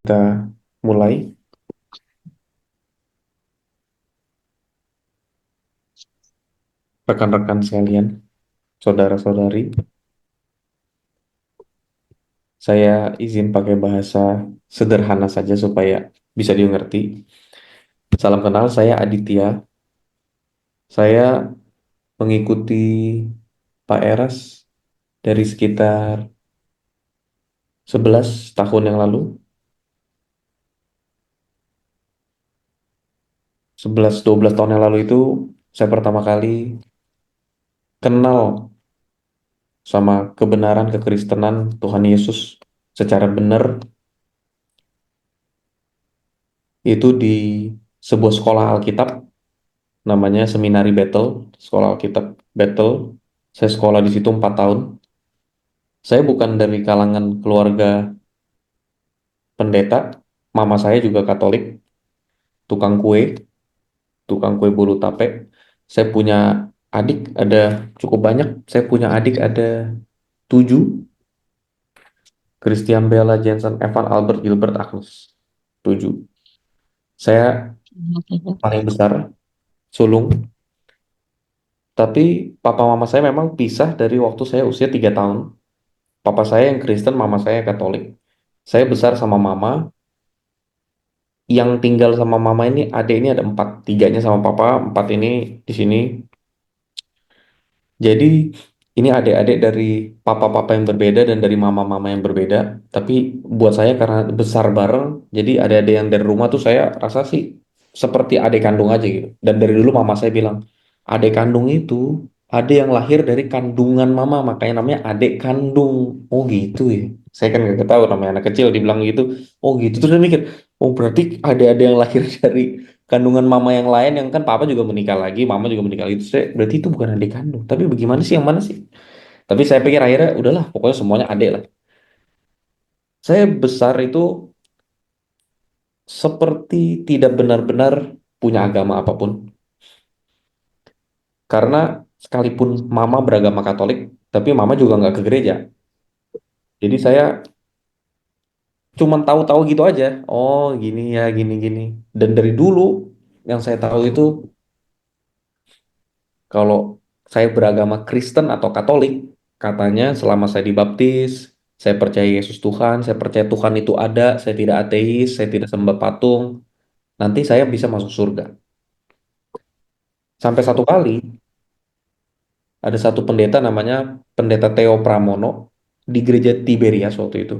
Kita mulai, rekan-rekan sekalian, saudara-saudari. Saya izin pakai bahasa sederhana saja supaya bisa dimengerti. Salam kenal, saya Aditya. Saya mengikuti Pak Eras dari sekitar 11 tahun yang lalu. 11-12 tahun yang lalu itu saya pertama kali kenal sama kebenaran kekristenan Tuhan Yesus secara benar itu di sebuah sekolah Alkitab namanya Seminari Battle, sekolah Alkitab Battle. Saya sekolah di situ 4 tahun. Saya bukan dari kalangan keluarga pendeta. Mama saya juga Katolik, tukang kue, tukang kue bolu tape. Saya punya adik ada cukup banyak. Saya punya adik ada 7. Christian Bella Jensen Evan Albert Gilbert Agnes. 7. Saya paling besar, sulung. Tapi papa mama saya memang pisah dari waktu saya usia 3 tahun. Papa saya yang Kristen, mama saya yang Katolik. Saya besar sama mama. Yang tinggal sama mama ini, adik ini ada 4. 3-nya sama papa, 4 ini di sini. Jadi ini adik-adik dari papa-papa yang berbeda dan dari mama-mama yang berbeda. Tapi buat saya karena besar bareng, jadi adik-adik yang dari rumah tuh saya rasa sih seperti adik kandung aja gitu. Dan dari dulu mama saya bilang, adik kandung itu ada yang lahir dari kandungan mama, makanya namanya adik kandung. Oh gitu ya. Saya kan gak tahu namanya anak kecil dibilang gitu. Oh gitu. Terus saya mikir, oh berarti ada yang lahir dari kandungan mama yang lain yang kan papa juga menikah lagi, mama juga menikah lagi. Terus berarti itu bukan adik kandung. Tapi bagaimana sih yang mana sih? Tapi saya pikir akhirnya udahlah, pokoknya semuanya adik lah. Saya besar itu seperti tidak benar-benar punya agama apapun. Karena sekalipun mama beragama Katolik, tapi mama juga nggak ke gereja. Jadi saya cuman tahu-tahu gitu aja. Oh gini ya, gini-gini. Dan dari dulu yang saya tahu itu kalau saya beragama Kristen atau Katolik, katanya selama saya dibaptis, saya percaya Yesus Tuhan, saya percaya Tuhan itu ada, saya tidak ateis, saya tidak sembah patung, nanti saya bisa masuk surga. Sampai satu kali, ada satu pendeta namanya Pendeta Theo Pramono di gereja Tiberias waktu itu.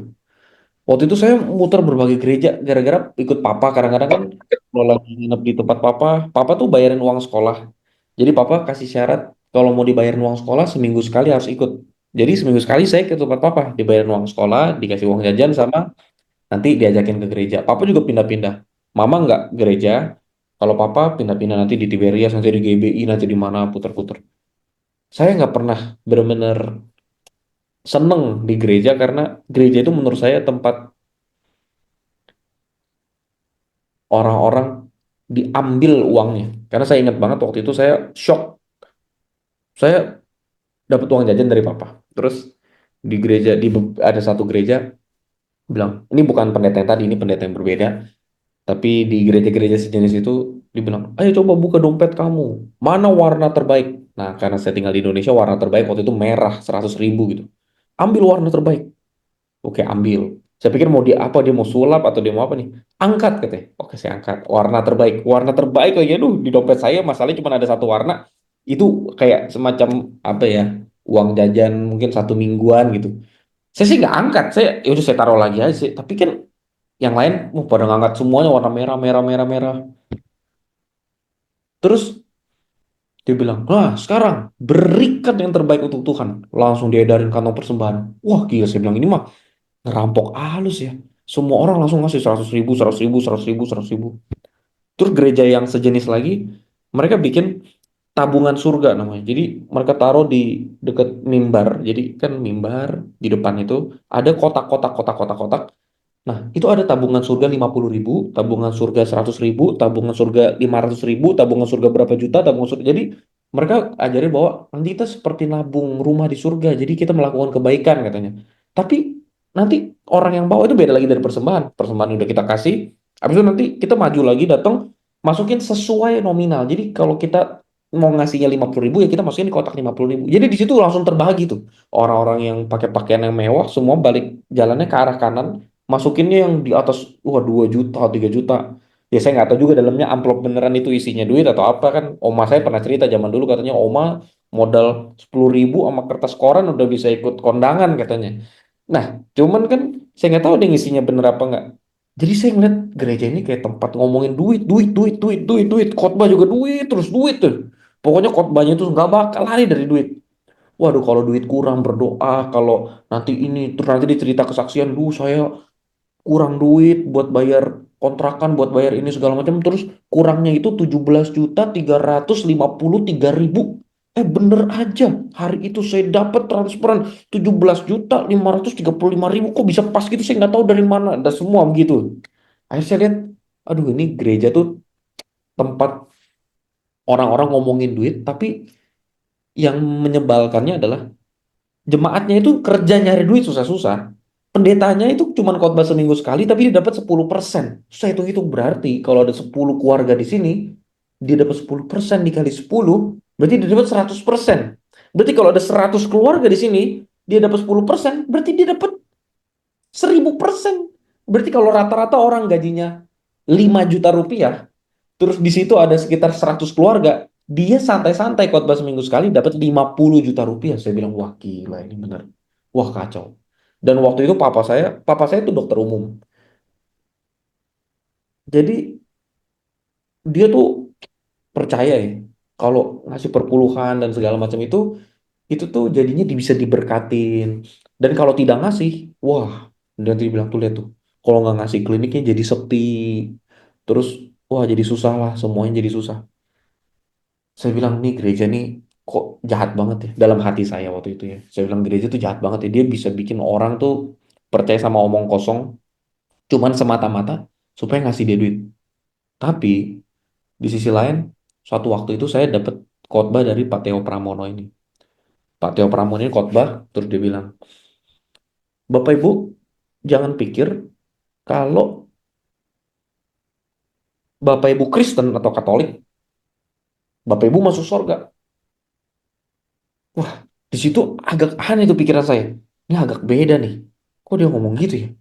Waktu itu saya muter berbagai gereja gara-gara ikut papa. Kadang-kadang kan kalau lagi nginep di tempat papa, papa tuh bayarin uang sekolah. Jadi papa kasih syarat kalau mau dibayarin uang sekolah seminggu sekali harus ikut. Jadi seminggu sekali saya ke tempat papa, dibayarin uang sekolah, dikasih uang jajan sama nanti diajakin ke gereja. Papa juga pindah-pindah. Mama nggak gereja. Kalau papa pindah-pindah nanti di Tiberias, nanti di GBI, nanti di mana puter-puter. Saya nggak pernah benar-benar seneng di gereja karena gereja itu menurut saya tempat orang-orang diambil uangnya. Karena saya ingat banget waktu itu saya shock. Saya dapat uang jajan dari papa. Terus di gereja ada satu gereja bilang, ini bukan pendeta yang tadi, ini pendeta yang berbeda. Tapi di gereja-gereja sejenis itu dibilang, ayo coba buka dompet kamu. Mana warna terbaik? Nah, karena saya tinggal di Indonesia, warna terbaik waktu itu merah 100.000 gitu. Ambil warna terbaik. Oke, ambil. Saya pikir mau dia apa, dia mau sulap atau dia mau apa nih? Angkat katanya. Oke, saya angkat. Warna terbaik. Warna terbaik lagi, aduh, di dompet saya masalahnya cuma ada satu warna. Itu kayak semacam apa ya, uang jajan mungkin 1 mingguan gitu. Saya sih nggak angkat. Ya udah saya taruh lagi aja sih. Tapi kan yang lain, pada ngangkat semuanya warna merah, merah, merah, merah. Terus dia bilang, nah sekarang berikan yang terbaik untuk Tuhan. Langsung diedarin kantong persembahan. Wah gila, saya bilang ini mah ngerampok halus ya. Semua orang langsung ngasih 100.000, 100.000, 100.000, 100.000. Terus gereja yang sejenis lagi, mereka bikin tabungan surga namanya. Jadi mereka taruh di dekat mimbar. Jadi kan mimbar di depan itu ada kotak-kotak, kotak-kotak, kotak. Nah itu ada tabungan surga 50.000, tabungan surga 100.000, tabungan surga 500.000, tabungan surga berapa juta, tabungan surga. Jadi mereka ajarin bahwa nanti kita seperti nabung rumah di surga. Jadi kita melakukan kebaikan katanya. Tapi nanti orang yang bawa itu beda lagi dari persembahan. Persembahan udah kita kasih, habis itu nanti kita maju lagi datang masukin sesuai nominal. Jadi kalau kita mau ngasihnya 50.000 ya kita masukin di kotak 50.000. Jadi di situ langsung terbagi tuh. Orang-orang yang pakai pakaian yang mewah semua balik jalannya ke arah kanan, masukinnya yang di atas wah 2 juta, 3 juta. Ya saya nggak tahu juga dalamnya amplop beneran itu isinya duit atau apa kan. Oma saya pernah cerita zaman dulu katanya oma modal 10.000 sama kertas koran udah bisa ikut kondangan katanya. Nah, cuman kan saya nggak tahu dia ngisinya bener apa nggak. Jadi saya ngeliat gereja ini kayak tempat ngomongin duit, duit, duit, duit, duit, duit. Khotbah juga duit, terus duit tuh. Pokoknya khotbahnya itu nggak bakal lari dari duit. Waduh, kalau duit kurang berdoa, kalau nanti ini, terus nanti dicerita kesaksian, duh saya kurang duit buat bayar kontrakan, buat bayar ini segala macam. Terus kurangnya itu 17.353.000. Bener aja, hari itu saya dapat transferan 17.535.000. Kok bisa pas gitu? Saya nggak tahu dari mana. Ada semua begitu. Akhirnya saya lihat, aduh ini gereja tuh tempat orang-orang ngomongin duit, tapi yang menyebalkannya adalah jemaatnya itu kerja nyari duit susah-susah. Pendetanya itu cuma khotbah seminggu sekali, tapi dia dapat 10%. Saya hitung-hitung berarti kalau ada 10 keluarga di sini, dia dapat 10% dikali 10, berarti dia dapat 100%. Berarti kalau ada 100 keluarga di sini, dia dapat 10%, berarti dia dapat 1.000%. Berarti kalau rata-rata orang gajinya 5 juta rupiah, terus di situ ada sekitar 100 keluarga, dia santai-santai khotbah seminggu sekali dapat 50 juta rupiah. Saya bilang, wah gila ini bener. Wah kacau. Dan waktu itu papa saya itu dokter umum. Jadi dia tuh percaya ya, kalau ngasih perpuluhan dan segala macam itu tuh jadinya bisa diberkatin. Dan kalau tidak ngasih, wah, dan dia bilang tuh lihat tuh, kalau nggak ngasih kliniknya jadi sepi. Terus, wah jadi susah lah, semuanya jadi susah. Saya bilang nih gereja nih kok jahat banget ya dalam hati saya waktu itu ya. Saya bilang gereja tuh jahat banget ya. Dia bisa bikin orang tuh percaya sama omong kosong, cuman semata-mata supaya ngasih dia duit. Tapi di sisi lain, suatu waktu itu saya dapat khotbah dari Pak Teo Pramono ini. Pak Teo Pramono ini khotbah, terus dia bilang, Bapak Ibu jangan pikir kalau Bapak Ibu Kristen atau Katolik, Bapak Ibu masuk surga. Wah, di situ agak aneh tuh pikiran saya. Ini agak beda nih. Kok dia ngomong gitu ya?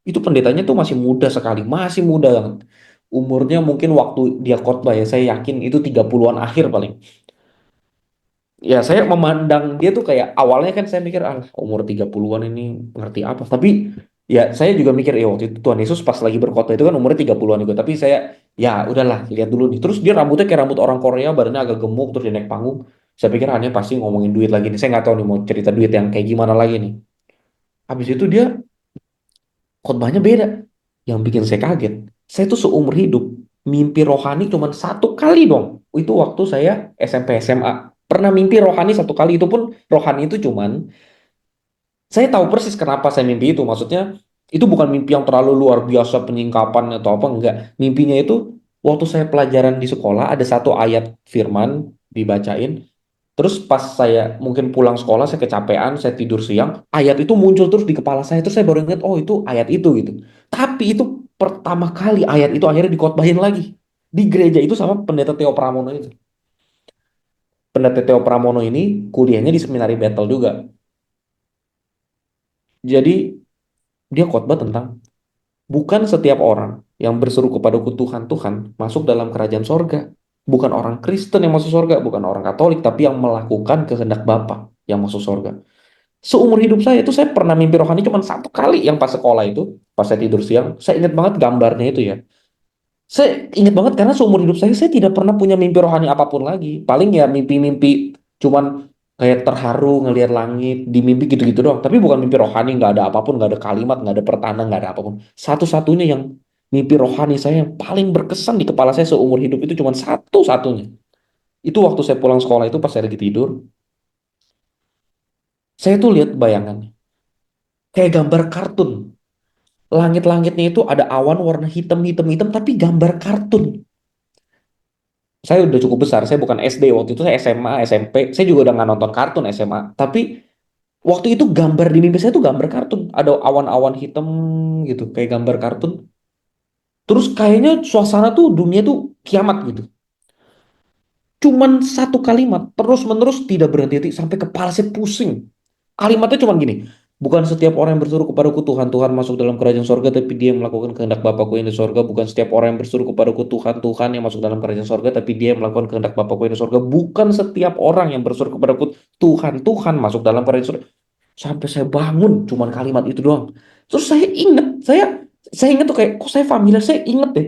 Itu pendetanya tuh masih muda sekali, masih muda banget. Umurnya mungkin waktu dia khotbah ya, saya yakin itu 30-an akhir paling. Ya, saya memandang dia tuh kayak awalnya kan saya mikir, ah, umur 30-an ini ngerti apa. Tapi ya saya juga mikir, ya waktu itu Tuhan Yesus pas lagi berkhotbah itu kan umurnya 30-an juga. Tapi saya, ya udahlah, lihat dulu nih. Terus dia rambutnya kayak rambut orang Korea, badannya agak gemuk, terus dia naik panggung. Saya pikir, ah, ini pasti ngomongin duit lagi nih. Saya nggak tahu nih mau cerita duit yang kayak gimana lagi nih. Habis itu dia khotbahnya beda. Yang bikin saya kaget, saya tuh seumur hidup mimpi rohani cuma satu kali dong. Itu waktu saya SMP SMA. Pernah mimpi rohani satu kali, itu pun rohani itu cuman saya tahu persis kenapa saya mimpi itu. Maksudnya itu bukan mimpi yang terlalu luar biasa penyingkapan atau apa enggak. Mimpinya itu waktu saya pelajaran di sekolah ada satu ayat firman dibacain. Terus pas saya mungkin pulang sekolah saya kecapean, saya tidur siang, ayat itu muncul terus di kepala saya. Terus saya baru ingat, oh itu ayat itu gitu. Tapi itu pertama kali ayat itu akhirnya dikotbahin lagi di gereja itu sama pendeta Teo Pramono itu. Pendeta Teo Pramono ini kuliahnya di Seminari Battle juga. Jadi dia khotbah tentang bukan setiap orang yang berseru kepadaku Tuhan, Tuhan masuk dalam kerajaan sorga. Bukan orang Kristen yang masuk sorga, bukan orang Katolik, tapi yang melakukan kehendak Bapa yang masuk sorga. Seumur hidup saya itu saya pernah mimpi rohani cuma satu kali yang pas sekolah itu, pas saya tidur siang, saya ingat banget gambarnya itu ya. Saya ingat banget karena seumur hidup saya tidak pernah punya mimpi rohani apapun lagi. Paling ya mimpi-mimpi cuman kayak terharu ngelihat langit di mimpi gitu-gitu doang. Tapi bukan mimpi rohani, nggak ada apapun, nggak ada kalimat, nggak ada pertanda, nggak ada apapun. Satu-satunya yang mimpi rohani saya yang paling berkesan di kepala saya seumur hidup itu cuma satu-satunya. Itu waktu saya pulang sekolah itu pas saya lagi tidur, saya tuh lihat bayangannya kayak gambar kartun. Langit-langitnya itu ada awan warna hitam hitam hitam tapi gambar kartun. Saya udah cukup besar, saya bukan SD waktu itu, saya SMA SMP, saya juga udah nggak nonton kartun SMA. Tapi Waktu itu gambar di mimpi saya tuh gambar kartun, ada awan-awan hitam gitu, kayak gambar kartun. Terus kayaknya suasana tuh dunia tuh kiamat gitu. Cuman satu kalimat, terus-menerus tidak berhenti sampai kepala saya pusing. Kalimatnya cuma gini, bukan setiap orang yang berseru kepadaku Tuhan, Tuhan masuk dalam kerajaan sorga, tapi dia yang melakukan kehendak Bapakku yang di sorga. Bukan setiap orang yang berseru kepadaku Tuhan, Tuhan yang masuk dalam kerajaan sorga, tapi dia yang melakukan kehendak Bapakku yang di sorga. Bukan setiap orang yang berseru kepadaku Tuhan, Tuhan masuk dalam kerajaan sorga. Sampai saya bangun, cuman kalimat itu doang. Terus saya ingat tuh kayak, kok saya familiar, saya inget deh.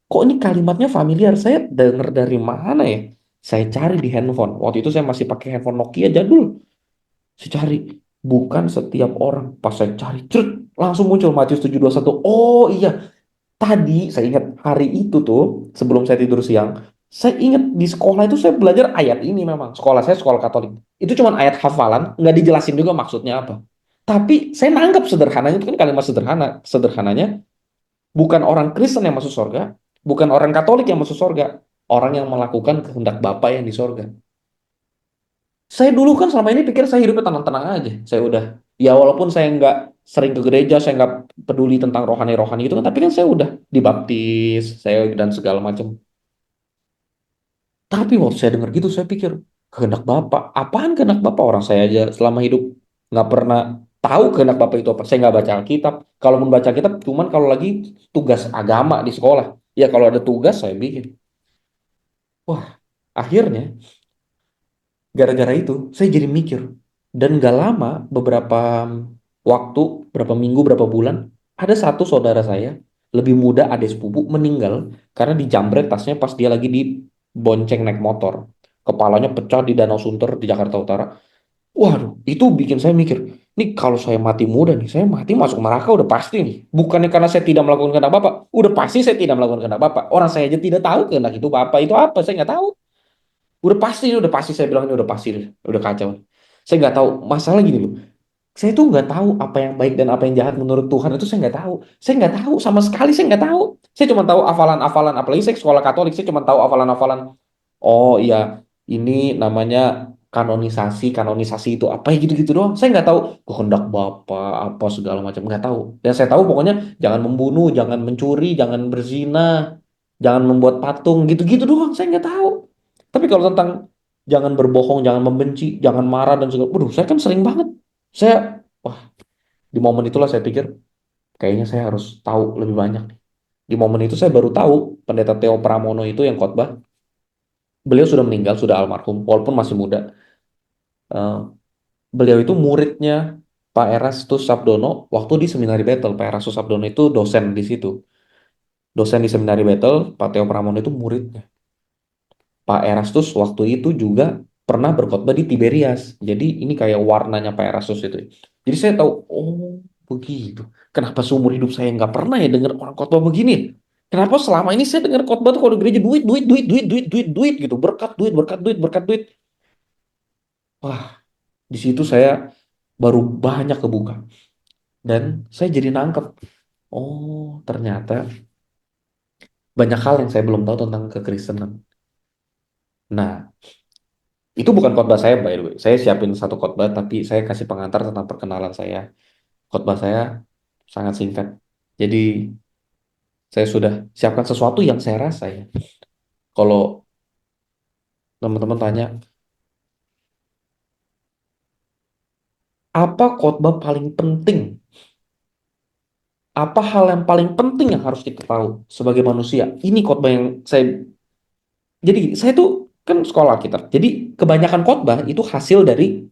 Kok ini kalimatnya familiar, saya denger dari mana ya? Saya cari di handphone. Waktu itu saya masih pakai handphone Nokia jadul. Saya cari, bukan setiap orang. Pas saya cari, cerut, langsung muncul Matius 7:21. Oh iya, tadi saya ingat hari itu tuh, sebelum saya tidur siang, saya ingat di sekolah itu saya belajar ayat ini memang. Sekolah saya sekolah Katolik. Itu cuma ayat hafalan, nggak dijelasin juga maksudnya apa. Tapi saya nanggap sederhananya, itu kan kalimat sederhana. Sederhananya, bukan orang Kristen yang masuk surga, bukan orang Katolik yang masuk surga, orang yang melakukan kehendak Bapa yang di surga. Saya dulu kan selama ini pikir saya hidupnya tenang-tenang aja. Saya udah, ya walaupun saya nggak sering ke gereja, saya nggak peduli tentang rohani-rohani itu kan, tapi kan saya udah dibaptis, saya dan segala macam. Tapi waktu saya dengar gitu, saya pikir, kehendak Bapak, apaan kehendak Bapak? Orang saya aja selama hidup nggak pernah tahu kehendak Bapak itu apa. Saya nggak baca Alkitab. Kalau mau baca Alkitab, cuman kalau lagi tugas agama di sekolah. Ya kalau ada tugas, saya bikin. Wah, akhirnya gara-gara itu, saya jadi mikir. Dan gak lama, beberapa waktu, berapa minggu, berapa bulan, ada satu saudara saya, lebih muda, adik sepupu, meninggal karena dijamret tasnya pas dia lagi di bonceng naik motor. Kepalanya pecah di Danau Sunter di Jakarta Utara. Waduh, itu bikin saya mikir, nih kalau saya mati muda nih, saya mati masuk neraka udah pasti nih. Bukannya karena saya tidak melakukan kehendak Bapak, udah pasti saya tidak melakukan kehendak Bapak. Orang saya aja tidak tahu kehendak itu Bapak itu apa, saya nggak tahu. Udah pasti saya bilang ini udah pasti, udah kacau. Saya nggak tahu masalah gini loh. Saya tuh nggak tahu apa yang baik dan apa yang jahat menurut Tuhan itu saya nggak tahu. Saya nggak tahu sama sekali saya nggak tahu. Saya cuma tahu hafalan-hafalan. Apalagi saya sekolah Katolik, saya cuma tahu hafalan-hafalan. Oh iya, ini namanya kanonisasi, kanonisasi itu apa ya gitu-gitu doang. Saya nggak tahu kehendak Bapa apa segala macam nggak tahu. Dan saya tahu pokoknya jangan membunuh, jangan mencuri, jangan berzina, jangan membuat patung gitu-gitu doang. Saya nggak tahu. Tapi kalau tentang jangan berbohong, jangan membenci, jangan marah dan segala, waduh, saya kan sering banget. Saya, wah, di momen itulah saya pikir kayaknya saya harus tahu lebih banyak nih. Di momen itu saya baru tahu Pendeta Theo Pramono itu yang khotbah. Beliau sudah meninggal, sudah almarhum, walaupun masih muda. Eh, Beliau itu muridnya Pak Erastus Sabdono waktu di Seminari Battle. Pak Erastus Sabdono itu dosen di situ. Dosen di Seminari Battle, Pak Theo Pramono itu muridnya. Pak Erastus waktu itu juga pernah berkhotbah di Tiberias. Jadi ini kayak warnanya Pak Erastus itu. Jadi saya tahu, oh begitu. Kenapa seumur hidup saya nggak pernah ya dengar orang khotbah begini? Kenapa selama ini saya dengar khotbah tuh kalau di gereja duit, duit, duit, duit, duit, duit, duit gitu. Berkat duit, berkat duit, berkat duit. Wah, di situ saya baru banyak kebuka. Dan saya jadi nangkep. Oh, ternyata banyak hal yang saya belum tahu tentang kekristenan. Nah, itu bukan khotbah saya, by the way. Saya siapin satu khotbah, tapi saya kasih pengantar tentang perkenalan saya. Khotbah saya sangat singkat. Jadi, saya sudah siapkan sesuatu yang saya rasa ya. Kalau teman-teman tanya, apa khotbah paling penting? Apa hal yang paling penting yang harus kita tahu sebagai manusia? Ini khotbah yang saya... Jadi, saya tuh kan sekolah kita. Jadi, kebanyakan khotbah itu hasil dari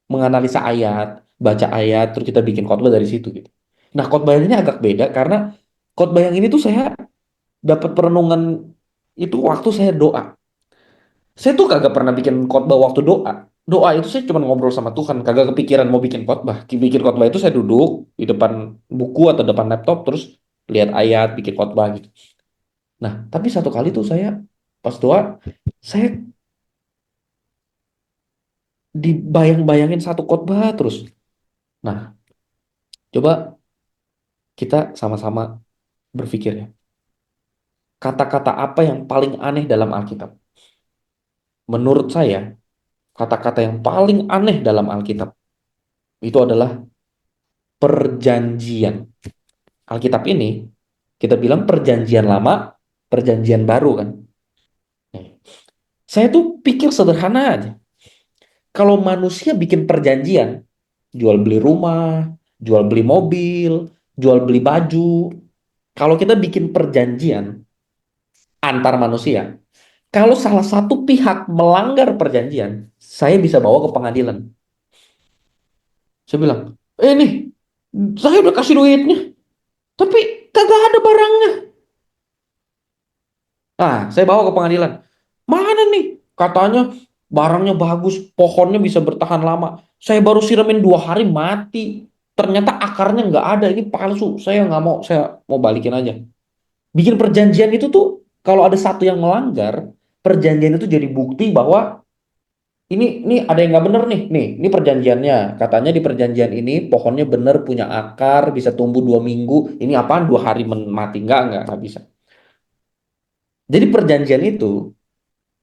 menganalisa ayat, baca ayat, terus kita bikin khotbah dari situ gitu. Nah, khotbah ini agak beda karena khotbah yang ini tuh saya dapat perenungan itu waktu saya doa. Saya tuh kagak pernah bikin khotbah waktu doa. Doa itu saya cuma ngobrol sama Tuhan, kagak kepikiran mau bikin khotbah. Bikin khotbah itu saya duduk di depan buku atau depan laptop terus lihat ayat, bikin khotbah gitu. Nah, tapi satu kali tuh saya pas doa, saya dibayang-bayangin satu khotbah terus. Nah, coba kita sama-sama berpikir ya. Kata-kata apa yang paling aneh dalam Alkitab? Menurut saya, kata-kata yang paling aneh dalam Alkitab Itu adalah perjanjian. Alkitab ini kita bilang perjanjian lama, perjanjian baru kan. Saya tuh pikir sederhana aja. Kalau manusia bikin perjanjian, jual beli rumah, jual beli mobil, jual beli baju. Kalau kita bikin perjanjian antar manusia, kalau salah satu pihak melanggar perjanjian, saya bisa bawa ke pengadilan. Saya bilang, nih, saya udah kasih duitnya, tapi kagak ada barangnya. Nah, saya bawa ke pengadilan. Mana nih? Katanya barangnya bagus, pohonnya bisa bertahan lama. Saya baru siramin 2 hari mati. Ternyata akarnya nggak ada, ini palsu. Saya nggak mau, saya mau balikin aja. Bikin perjanjian itu tuh, kalau ada satu yang melanggar, perjanjian itu jadi bukti bahwa ini ada yang nggak bener nih. Ini perjanjiannya. Katanya di perjanjian ini pohonnya bener punya akar, bisa tumbuh 2 minggu. Ini apaan 2 hari mati? Nggak bisa. Jadi perjanjian itu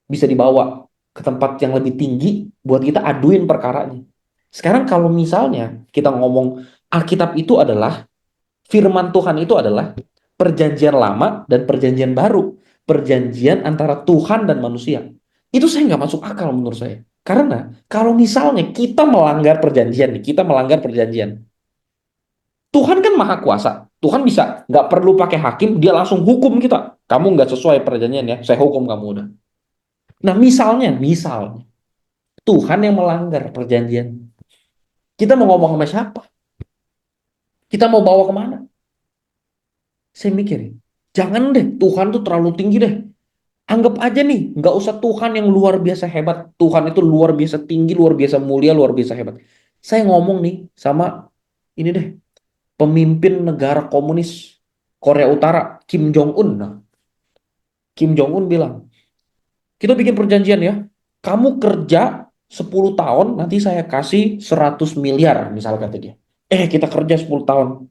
bisa dibawa ke tempat yang lebih tinggi buat kita aduin perkaranya. Sekarang kalau misalnya kita ngomong Alkitab itu adalah firman Tuhan, itu adalah perjanjian lama dan perjanjian baru, perjanjian antara Tuhan dan manusia. Itu saya nggak masuk akal menurut saya. Karena kalau misalnya kita melanggar perjanjian, kita melanggar perjanjian, Tuhan kan maha kuasa. Tuhan bisa nggak perlu pakai hakim, dia langsung hukum kita. Kamu nggak sesuai perjanjian ya, saya hukum kamu udah. Nah misalnya Tuhan yang melanggar perjanjian. Kita mau ngomong sama siapa? Kita mau bawa kemana? Saya mikir, jangan deh, Tuhan tuh terlalu tinggi deh. Anggap aja nih, nggak usah Tuhan yang luar biasa hebat. Tuhan itu luar biasa tinggi, luar biasa mulia, luar biasa hebat. Saya ngomong nih sama ini deh, pemimpin negara komunis Korea Utara, Kim Jong Un. Nah, Kim Jong Un bilang, kita bikin perjanjian ya. Kamu kerja 10 tahun, nanti saya kasih 100 miliar, misal kata dia. Kita kerja 10 tahun.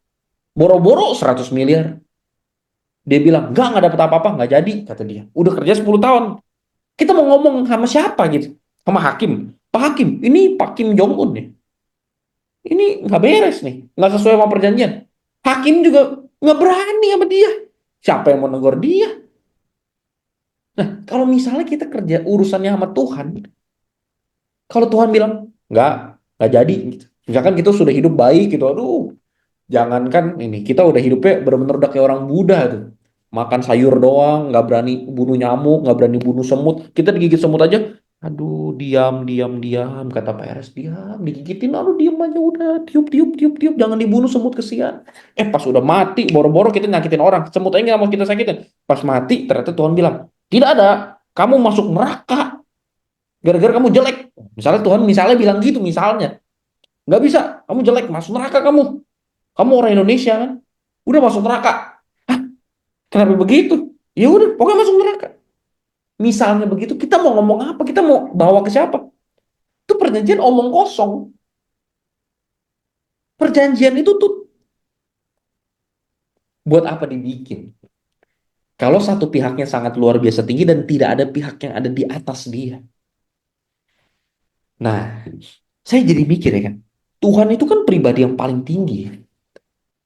Boro-boro 100 miliar. Dia bilang, nggak dapat apa-apa, nggak jadi, kata dia. Udah kerja 10 tahun. Kita mau ngomong sama siapa gitu? Sama hakim. Pak Hakim, ini Pak Kim Jong Un nih. Ini nggak beres nih. Nggak sesuai sama perjanjian. Hakim juga nggak berani sama dia. Siapa yang mau negor dia? Nah, kalau misalnya kita kerja urusannya sama Tuhan, kalau Tuhan bilang, nggak jadi. Gitu. Misalkan kita sudah hidup baik gitu, aduh, jangankan ini, kita udah hidupnya benar-benar udah kayak orang Buddha tuh. Makan sayur doang, nggak berani bunuh nyamuk, nggak berani bunuh semut. Kita digigit semut aja, aduh, diam, diam, diam, kata Pak RS, diam, digigitin, aduh, diam aja udah, tiup, tiup, tiup, tiup, jangan dibunuh semut kesian. Pas udah mati, boro-boro kita nyakitin orang, semut aja nggak mau kita sakitin. Pas mati, ternyata Tuhan bilang, tidak ada, kamu masuk neraka, gara-gara kamu jelek. Misalnya Tuhan misalnya bilang gitu, misalnya, nggak bisa, kamu jelek, masuk neraka kamu. Kamu orang Indonesia kan? Udah masuk neraka. Hah? Kenapa begitu? Ya udah, pokoknya masuk neraka. Misalnya begitu, kita mau ngomong apa? Kita mau bawa ke siapa? Itu perjanjian omong kosong. Perjanjian itu tuh buat apa dibikin? Kalau satu pihaknya sangat luar biasa tinggi dan tidak ada pihak yang ada di atas dia. Nah, saya jadi mikir ya kan. Tuhan itu kan pribadi yang paling tinggi.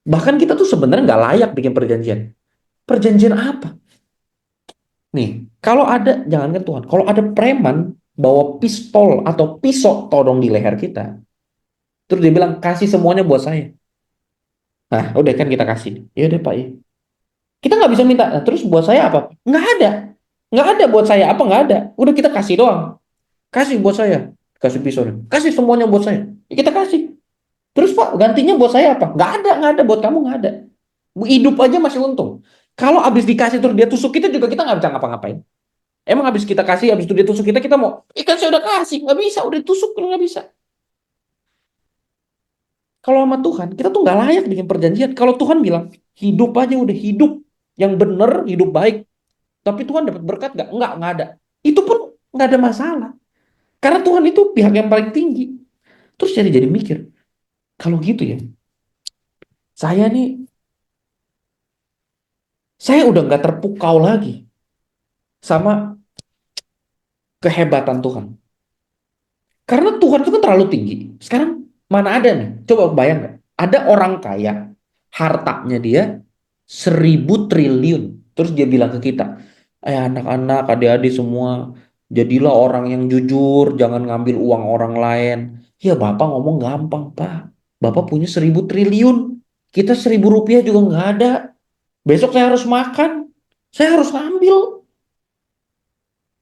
Bahkan kita tuh sebenarnya nggak layak bikin perjanjian. Perjanjian apa? Nih, kalau ada, jangankan Tuhan, kalau ada preman bawa pistol atau pisau todong di leher kita, terus dia bilang, kasih semuanya buat saya. Nah, udah kan kita kasih. Ya udah Pak ya. Kita nggak bisa minta, nah, terus buat saya apa? Nggak ada. Nggak ada buat saya apa, nggak ada. Udah kita kasih doang. Kasih buat saya. Kasih pisau. Kasih semuanya buat saya. Ya, kita kasih. Terus Pak, gantinya buat saya apa? Nggak ada. Buat kamu nggak ada. Hidup aja masih untung. Kalau habis dikasih terus dia tusuk kita nggak bisa ngapa-ngapain. Emang habis kita kasih, habis itu dia tusuk kita mau, ikan saya udah kasih, nggak bisa, udah ditusuk, nggak bisa. Kalau sama Tuhan, kita tuh nggak layak bikin perjanjian. Kalau Tuhan bilang, hidup aja udah hidup yang bener, hidup baik. Tapi Tuhan dapat berkat nggak? Nggak ada. Itu pun nggak ada masalah. Karena Tuhan itu pihak yang paling tinggi. Terus jadi mikir, kalau gitu ya, saya nih, saya udah nggak terpukau lagi sama kehebatan Tuhan. Karena Tuhan itu kan terlalu tinggi. Sekarang Mana ada nih? Coba bayang nggak? Ada orang kaya, hartanya dia 1.000 triliun. Terus dia bilang ke kita, anak-anak, adik-adik semua, jadilah orang yang jujur, jangan ngambil uang orang lain. Ya Bapak ngomong gampang, Pak. Bapak punya 1.000 triliun. Kita 1.000 rupiah juga nggak ada. Besok saya harus makan. Saya harus ngambil.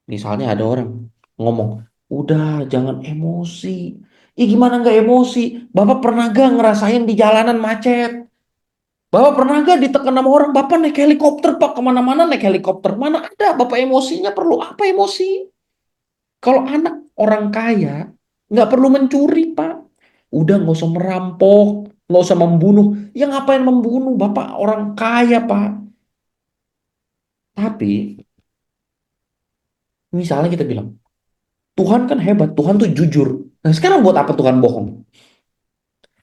Misalnya ada orang ngomong, udah jangan emosi. Ih gimana nggak emosi? Bapak pernah gak ngerasain di jalanan macet? Bapak pernah gak ditekan sama orang? Bapak naik helikopter Pak kemana-mana naik helikopter. Mana ada Bapak emosinya perlu apa emosi? Kalau anak orang kaya nggak perlu mencuri Pak. Udah nggak usah merampok, nggak usah membunuh. Ya ngapain membunuh? Bapak orang kaya Pak. Tapi misalnya kita bilang, Tuhan kan hebat, Tuhan tuh jujur. Nah sekarang buat apa Tuhan bohong?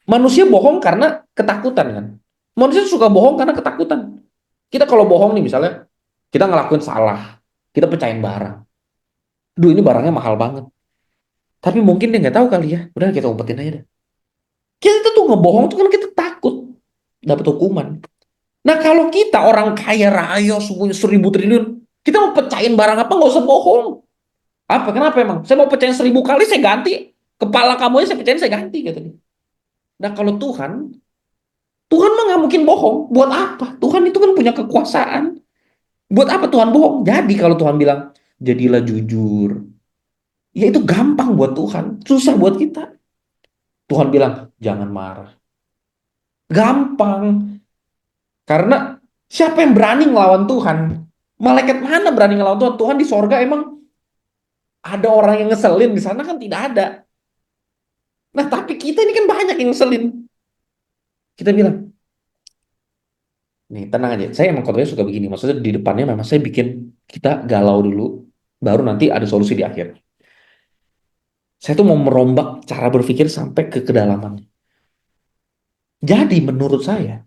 Manusia bohong karena ketakutan kan. Manusia suka bohong karena ketakutan. Kita kalau bohong nih misalnya, kita ngelakuin salah, kita pecahin barang. Duh ini barangnya mahal banget. Tapi mungkin dia nggak tahu kali ya. Udah kita umpetin aja deh. Kita tuh ngebohong tuh kan kita takut dapat hukuman. Nah kalau kita orang kaya raya punya 1.000 triliun, kita mau pecahin barang apa nggak usah bohong. Apa? Kenapa emang? Saya mau pecahin 1.000 kali saya ganti. Kepala kamu aja saya pecahin saya ganti katanya. Nah kalau Tuhan mah nggak mungkin bohong. Buat apa? Tuhan itu kan punya kekuasaan. Buat apa Tuhan bohong? Jadi kalau Tuhan bilang, jadilah jujur. Ya itu gampang buat Tuhan. Susah buat kita. Tuhan bilang, jangan marah. Gampang. Karena siapa yang berani ngelawan Tuhan? Malaikat mana berani ngelawan Tuhan? Tuhan di sorga emang ada orang yang ngeselin. Di sana kan tidak ada. Nah tapi kita ini kan banyak yang ngeselin. Kita bilang, nih tenang aja. Saya emang kontennya suka begini. Maksudnya di depannya memang saya bikin kita galau dulu. Baru nanti ada solusi di akhir. Saya tuh mau merombak cara berpikir sampai ke kedalaman. Jadi menurut saya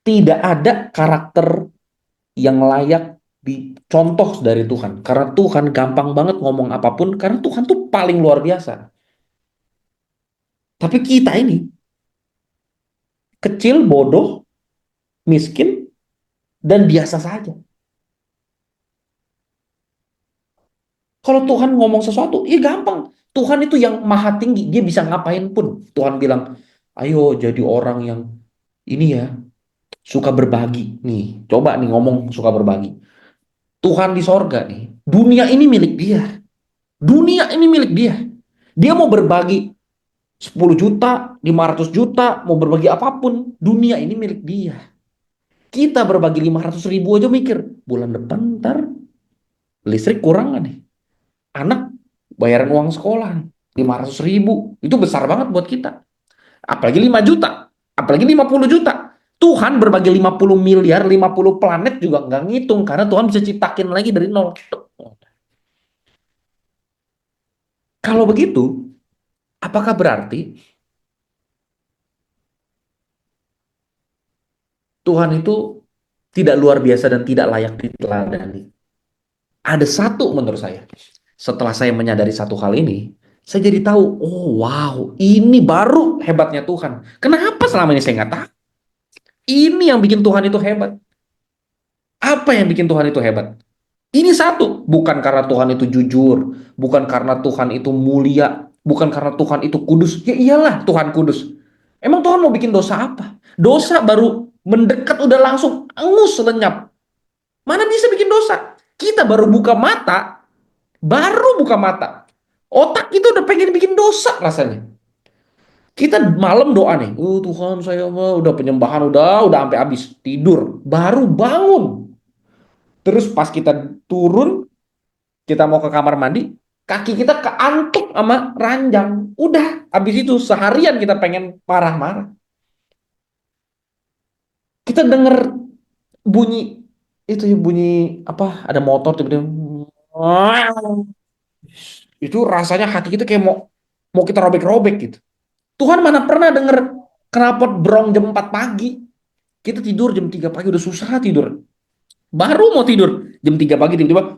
tidak ada karakter yang layak dicontoh dari Tuhan. Karena Tuhan gampang banget ngomong apapun karena Tuhan tuh paling luar biasa. Tapi kita ini kecil, bodoh, miskin, dan biasa saja. Kalau Tuhan ngomong sesuatu, ya gampang. Tuhan itu yang maha tinggi, dia bisa ngapain pun. Tuhan bilang, ayo jadi orang yang ini ya, suka berbagi. Nih, coba nih ngomong suka berbagi. Tuhan di sorga nih, dunia ini milik dia. Dunia ini milik dia. Dia mau berbagi 10 juta, 500 juta, mau berbagi apapun. Dunia ini milik dia. Kita berbagi 500 ribu aja mikir, bulan depan ntar listrik kurang nggak nih? Anak bayaran uang sekolah 500 ribu. Itu besar banget buat kita. Apalagi 5 juta. Apalagi 50 juta. Tuhan berbagi 50 miliar, 50 planet juga nggak ngitung. Karena Tuhan bisa ciptakin lagi dari nol. Kalau begitu, apakah berarti Tuhan itu tidak luar biasa dan tidak layak diteladani? Ada satu menurut saya. Setelah saya menyadari satu hal ini, saya jadi tahu, oh wow, ini baru hebatnya Tuhan. Kenapa selama ini saya nggak tahu? Ini yang bikin Tuhan itu hebat. Apa yang bikin Tuhan itu hebat? Ini satu, bukan karena Tuhan itu jujur, bukan karena Tuhan itu mulia, bukan karena Tuhan itu kudus. Ya iyalah Tuhan kudus. Emang Tuhan mau bikin dosa apa? Dosa baru mendekat udah langsung angus lenyap. Mana bisa bikin dosa? Kita baru buka mata. Otak kita udah pengen bikin dosa rasanya. Kita malam doa nih, Tuhan saya udah penyembahan udah sampai habis tidur, baru bangun. Terus pas kita turun, kita mau ke kamar mandi, kaki kita keantuk sama ranjang. Udah, habis itu seharian kita pengen marah-marah. Kita denger bunyi itu ya bunyi apa? Ada motor tiba-tiba. Itu rasanya hati kita kayak mau mau kita robek-robek gitu. Tuhan mana pernah denger knalpot brong jam 4 pagi. Kita tidur jam 3 pagi udah susah tidur. Baru mau tidur jam 3 pagi tiba-tiba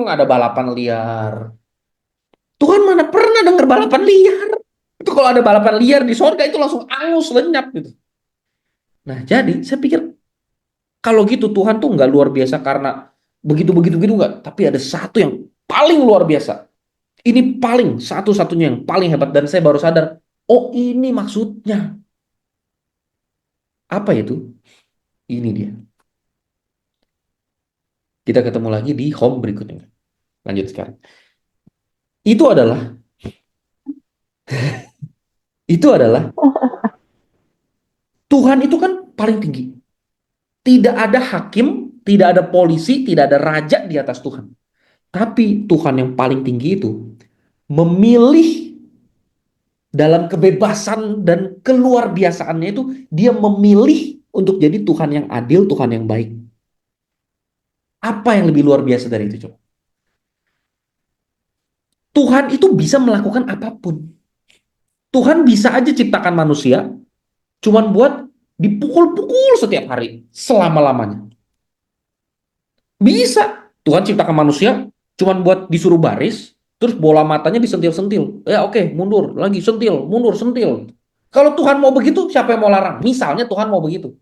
ada balapan liar. Tuhan mana pernah denger balapan liar. Itu kalau ada balapan liar di sorga itu langsung angus lenyap gitu. Nah, jadi saya pikir kalau gitu Tuhan tuh nggak luar biasa karena begitu-begitu gitu nggak. Tapi ada satu yang paling luar biasa. Ini paling satu-satunya yang paling hebat dan saya baru sadar, oh ini maksudnya. Apa itu? Ini dia. Kita ketemu lagi di home berikutnya. Lanjut sekarang. Itu adalah itu adalah Tuhan itu kan paling tinggi. Tidak ada hakim, tidak ada polisi, tidak ada raja di atas Tuhan. Tapi Tuhan yang paling tinggi itu memilih dalam kebebasan dan keluar biasaannya itu dia memilih untuk jadi Tuhan yang adil, Tuhan yang baik. Apa yang lebih luar biasa dari itu, coba? Tuhan itu bisa melakukan apapun. Tuhan bisa aja ciptakan manusia cuman buat dipukul-pukul setiap hari selama-lamanya. Bisa. Tuhan ciptakan manusia cuman buat disuruh baris, terus bola matanya disentil-sentil. Ya oke, mundur, lagi sentil, mundur, sentil. Kalau Tuhan mau begitu, siapa yang mau larang? Misalnya Tuhan mau begitu.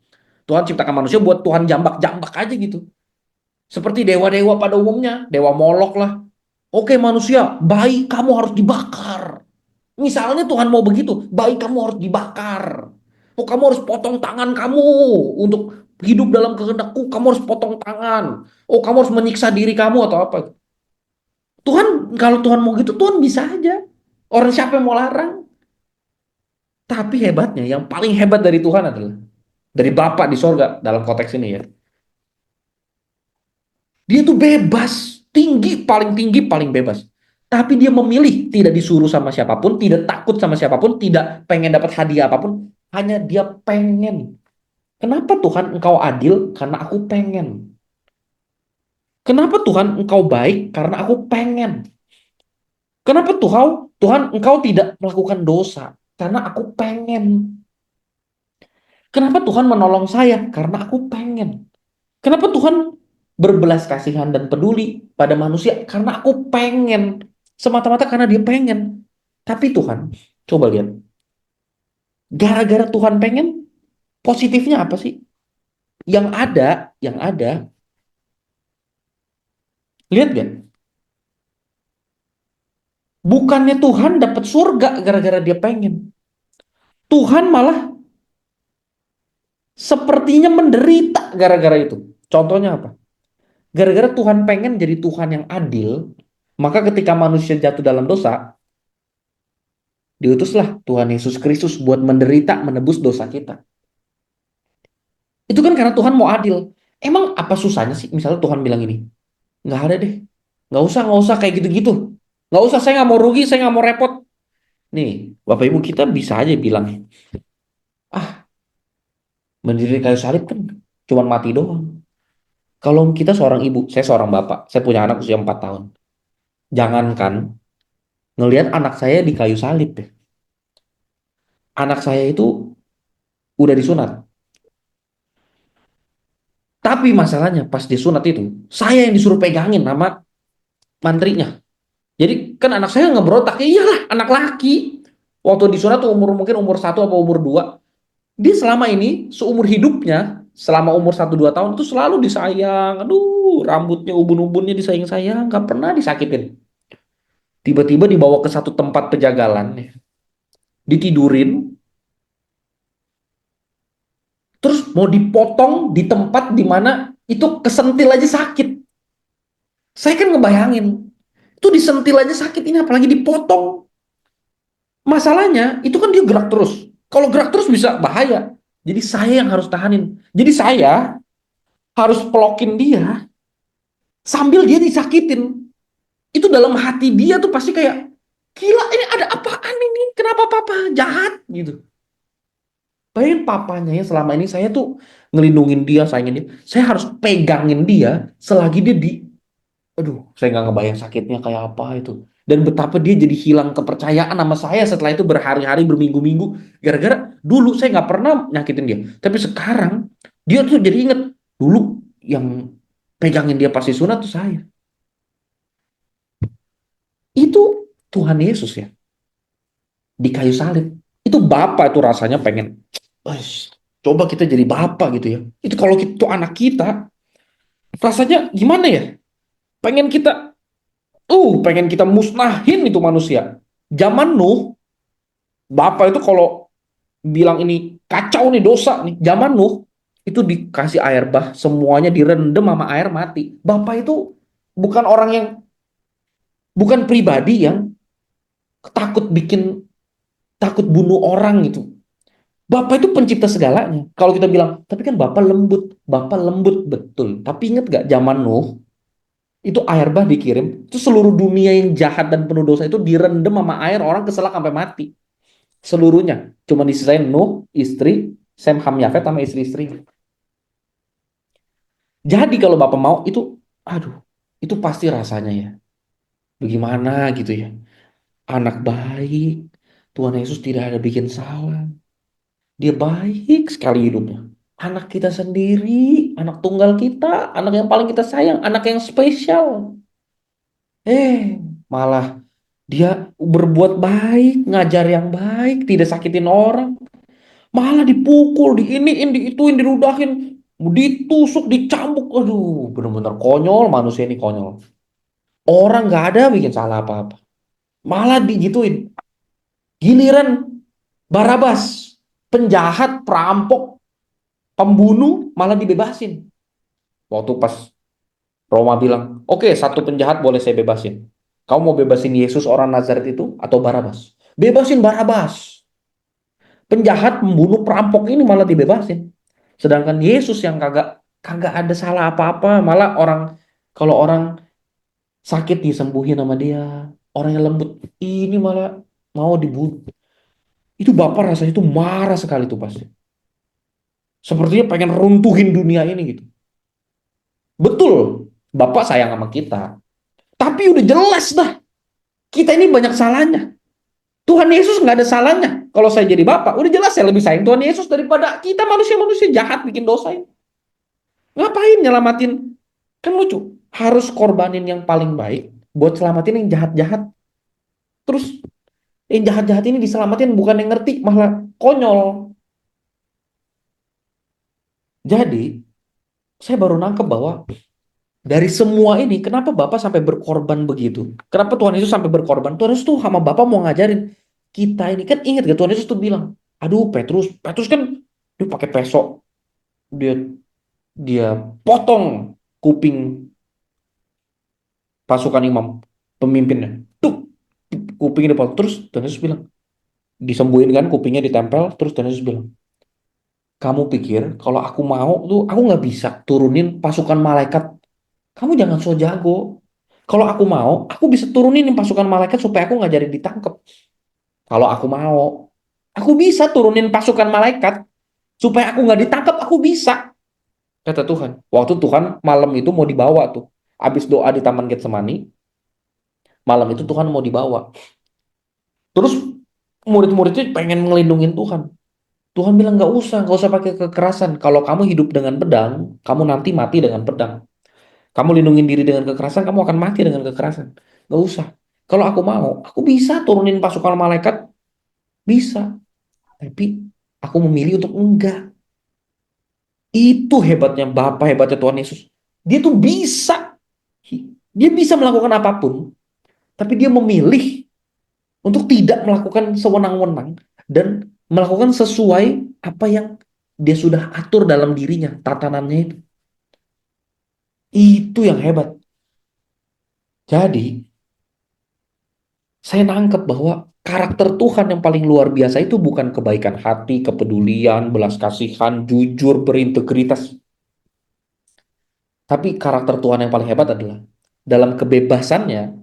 Tuhan ciptakan manusia buat Tuhan jambak-jambak aja gitu. Seperti dewa-dewa pada umumnya, dewa Molok lah. Oke manusia, bayi kamu harus dibakar. Misalnya Tuhan mau begitu, bayi kamu harus dibakar. Oh, kamu harus potong tangan kamu untuk hidup dalam kehendakku. Kamu harus potong tangan. Oh, kamu harus menyiksa diri kamu atau apa? Tuhan, kalau Tuhan mau gitu, Tuhan bisa aja. Orang siapa yang mau larang? Tapi hebatnya, yang paling hebat dari Tuhan adalah dari Bapa di sorga dalam konteks ini ya. Dia tuh bebas, tinggi, paling bebas. Tapi dia memilih, tidak disuruh sama siapapun, tidak takut sama siapapun, tidak pengen dapat hadiah apapun, hanya dia pengen. Kenapa Tuhan engkau adil? Karena aku pengen. Kenapa Tuhan engkau baik? Karena aku pengen. Kenapa Tuhan engkau tidak melakukan dosa? Karena aku pengen. Kenapa Tuhan menolong saya? Karena aku pengen. Kenapa Tuhan berbelas kasihan dan peduli pada manusia? Karena aku pengen. Semata-mata karena dia pengen. Tapi Tuhan, coba lihat. Gara-gara Tuhan pengen, positifnya apa sih? Yang ada, lihat gak? Bukannya Tuhan dapat surga gara-gara dia pengen. Tuhan malah sepertinya menderita gara-gara itu. Contohnya apa? Gara-gara Tuhan pengen jadi Tuhan yang adil, maka ketika manusia jatuh dalam dosa, diutuslah Tuhan Yesus Kristus buat menderita menebus dosa kita. Itu kan karena Tuhan mau adil. Emang apa susahnya sih misalnya Tuhan bilang ini? Nggak ada deh. Nggak usah kayak gitu-gitu. Nggak usah, saya nggak mau rugi, saya nggak mau repot. Nih, Bapak Ibu kita bisa aja bilang, ah mendiri kayu salib kan cuma mati doang. Kalau kita seorang ibu, saya seorang bapak, saya punya anak usia 4 tahun. Jangankan ngelihat anak saya di kayu salib deh. Anak saya itu udah disunat. Tapi masalahnya pas disunat itu, saya yang disuruh pegangin sama mantrinya. Jadi kan anak saya ngebrontak, ya iyalah anak laki. Waktu disunat tuh mungkin umur 1 atau umur 2. Dia selama ini, seumur hidupnya, selama umur 1-2 tahun itu selalu disayang. Aduh, rambutnya ubun-ubunnya disayang-sayang, nggak pernah disakitin. Tiba-tiba dibawa ke satu tempat pejagalan, ditidurin, terus mau dipotong di tempat di mana itu kesentil aja sakit. Saya kan ngebayangin, itu disentil aja sakit, ini apalagi dipotong. Masalahnya, itu kan dia gerak terus. Kalau gerak terus bisa bahaya. Jadi saya yang harus tahanin. Jadi saya harus pelokin dia sambil dia disakitin. Itu dalam hati dia tuh pasti kayak, gila ini ada apaan ini? Kenapa papa jahat gitu? Bayangin papanya yang selama ini saya tuh ngelindungin dia, sayangin dia. Saya harus pegangin dia selagi dia di, aduh, saya nggak ngebayang sakitnya kayak apa itu. Dan betapa dia jadi hilang kepercayaan sama saya setelah itu berhari-hari, berminggu-minggu. Gara-gara dulu saya nggak pernah nyakitin dia. Tapi sekarang dia tuh jadi inget, dulu yang pegangin dia pasti sunat tuh saya. Itu Tuhan Yesus ya. di kayu salib. Itu Bapak itu rasanya pengen, "Wes, coba kita jadi Bapak gitu ya." Itu kalau itu anak kita, rasanya gimana ya? Pengen kita, pengen kita musnahin itu manusia. Zaman Nuh, Bapak itu kalau bilang ini kacau nih dosa nih, zaman Nuh itu dikasih air bah, semuanya direndam sama air mati. Bapak itu bukan orang yang, bukan pribadi yang takut bikin, takut bunuh orang gitu. Bapak itu pencipta segalanya. Kalau kita bilang, tapi kan Bapak lembut betul. Tapi ingat gak zaman Nuh, itu air bah dikirim, itu seluruh dunia yang jahat dan penuh dosa itu direndam sama air, orang keselak sampai mati. Seluruhnya. Cuma disisain Nuh, istri, Sem, Ham, Yafet sama istri-istri. Jadi kalau Bapak mau itu, aduh, itu pasti rasanya ya. Bagaimana gitu ya. Anak baik, Tuhan Yesus tidak ada bikin salah. Dia baik sekali hidupnya. Anak kita sendiri, anak tunggal kita, anak yang paling kita sayang, anak yang spesial. Malah dia berbuat baik, ngajar yang baik, tidak sakitin orang. Malah dipukul, diiniin, diituin, dirudahin, ditusuk, dicambuk. Aduh, bener-bener konyol, manusia ini konyol. Orang nggak ada bikin salah apa-apa. Malah digituin. Giliran Barabas, penjahat, perampok, pembunuh, malah dibebasin. Waktu pas Roma bilang, oke, satu penjahat boleh saya bebasin. Kamu mau bebasin Yesus orang Nazaret itu atau Barabas? Bebasin Barabas. Penjahat, pembunuh, perampok ini malah dibebasin. Sedangkan Yesus yang kagak kagak ada salah apa-apa, malah orang, kalau orang sakit disembuhin sama dia, orang yang lembut ini malah mau dibunuh. Itu Bapak rasanya itu marah sekali tuh pasti. Sepertinya pengen runtuhin dunia ini gitu. Betul, Bapak sayang sama kita. Tapi udah jelas dah, kita ini banyak salahnya. Tuhan Yesus nggak ada salahnya. Kalau saya jadi Bapak, udah jelas saya lebih sayang Tuhan Yesus daripada kita manusia-manusia jahat bikin dosa ini. Ngapain nyelamatin? Kan lucu. Harus korbanin yang paling baik buat selamatin yang jahat-jahat. Terus yang jahat-jahat ini diselamatin bukan yang ngerti, malah konyol. Jadi, saya baru nangkep bahwa dari semua ini, kenapa Bapak sampai berkorban begitu? Kenapa Tuhan Yesus sampai berkorban? Tuhan Yesus tuh sama Bapak mau ngajarin kita ini. Kan ingat gak Tuhan Yesus tuh bilang, aduh Petrus, Petrus kan dia pakai pesok, dia dia potong kuping pasukan imam, pemimpinnya. Tuh, kupingnya dipotong. Terus Tuhan Yesus bilang, disembuhin kan kupingnya ditempel. Terus Tuhan Yesus bilang, kamu pikir kalau aku mau tuh aku nggak bisa turunin pasukan malaikat. Kamu jangan so jago. Kalau aku mau, aku bisa turunin pasukan malaikat supaya aku nggak jadi ditangkap. Kalau aku bisa turunin pasukan malaikat supaya aku nggak ditangkap. Aku bisa, kata Tuhan. Waktu Tuhan malam itu mau dibawa tuh, habis doa di Taman Getsemani, malam itu Tuhan mau dibawa. Terus murid-muridnya pengen ngelindungin Tuhan. Tuhan bilang nggak usah pakai kekerasan. Kalau kamu hidup dengan pedang, kamu nanti mati dengan pedang. Kamu lindungin diri dengan kekerasan, kamu akan mati dengan kekerasan. Nggak usah. Kalau aku mau, aku bisa turunin pasukan malaikat, bisa. Tapi aku memilih untuk enggak. Itu hebatnya Bapa, hebatnya Tuhan Yesus. Dia tuh bisa. Dia bisa melakukan apapun, tapi dia memilih untuk tidak melakukan sewenang-wenang dan melakukan sesuai apa yang dia sudah atur dalam dirinya, tatanannya itu. Itu yang hebat. Jadi, saya nangkep bahwa karakter Tuhan yang paling luar biasa itu bukan kebaikan hati, kepedulian, belas kasihan, jujur, berintegritas. Tapi karakter Tuhan yang paling hebat adalah dalam kebebasannya,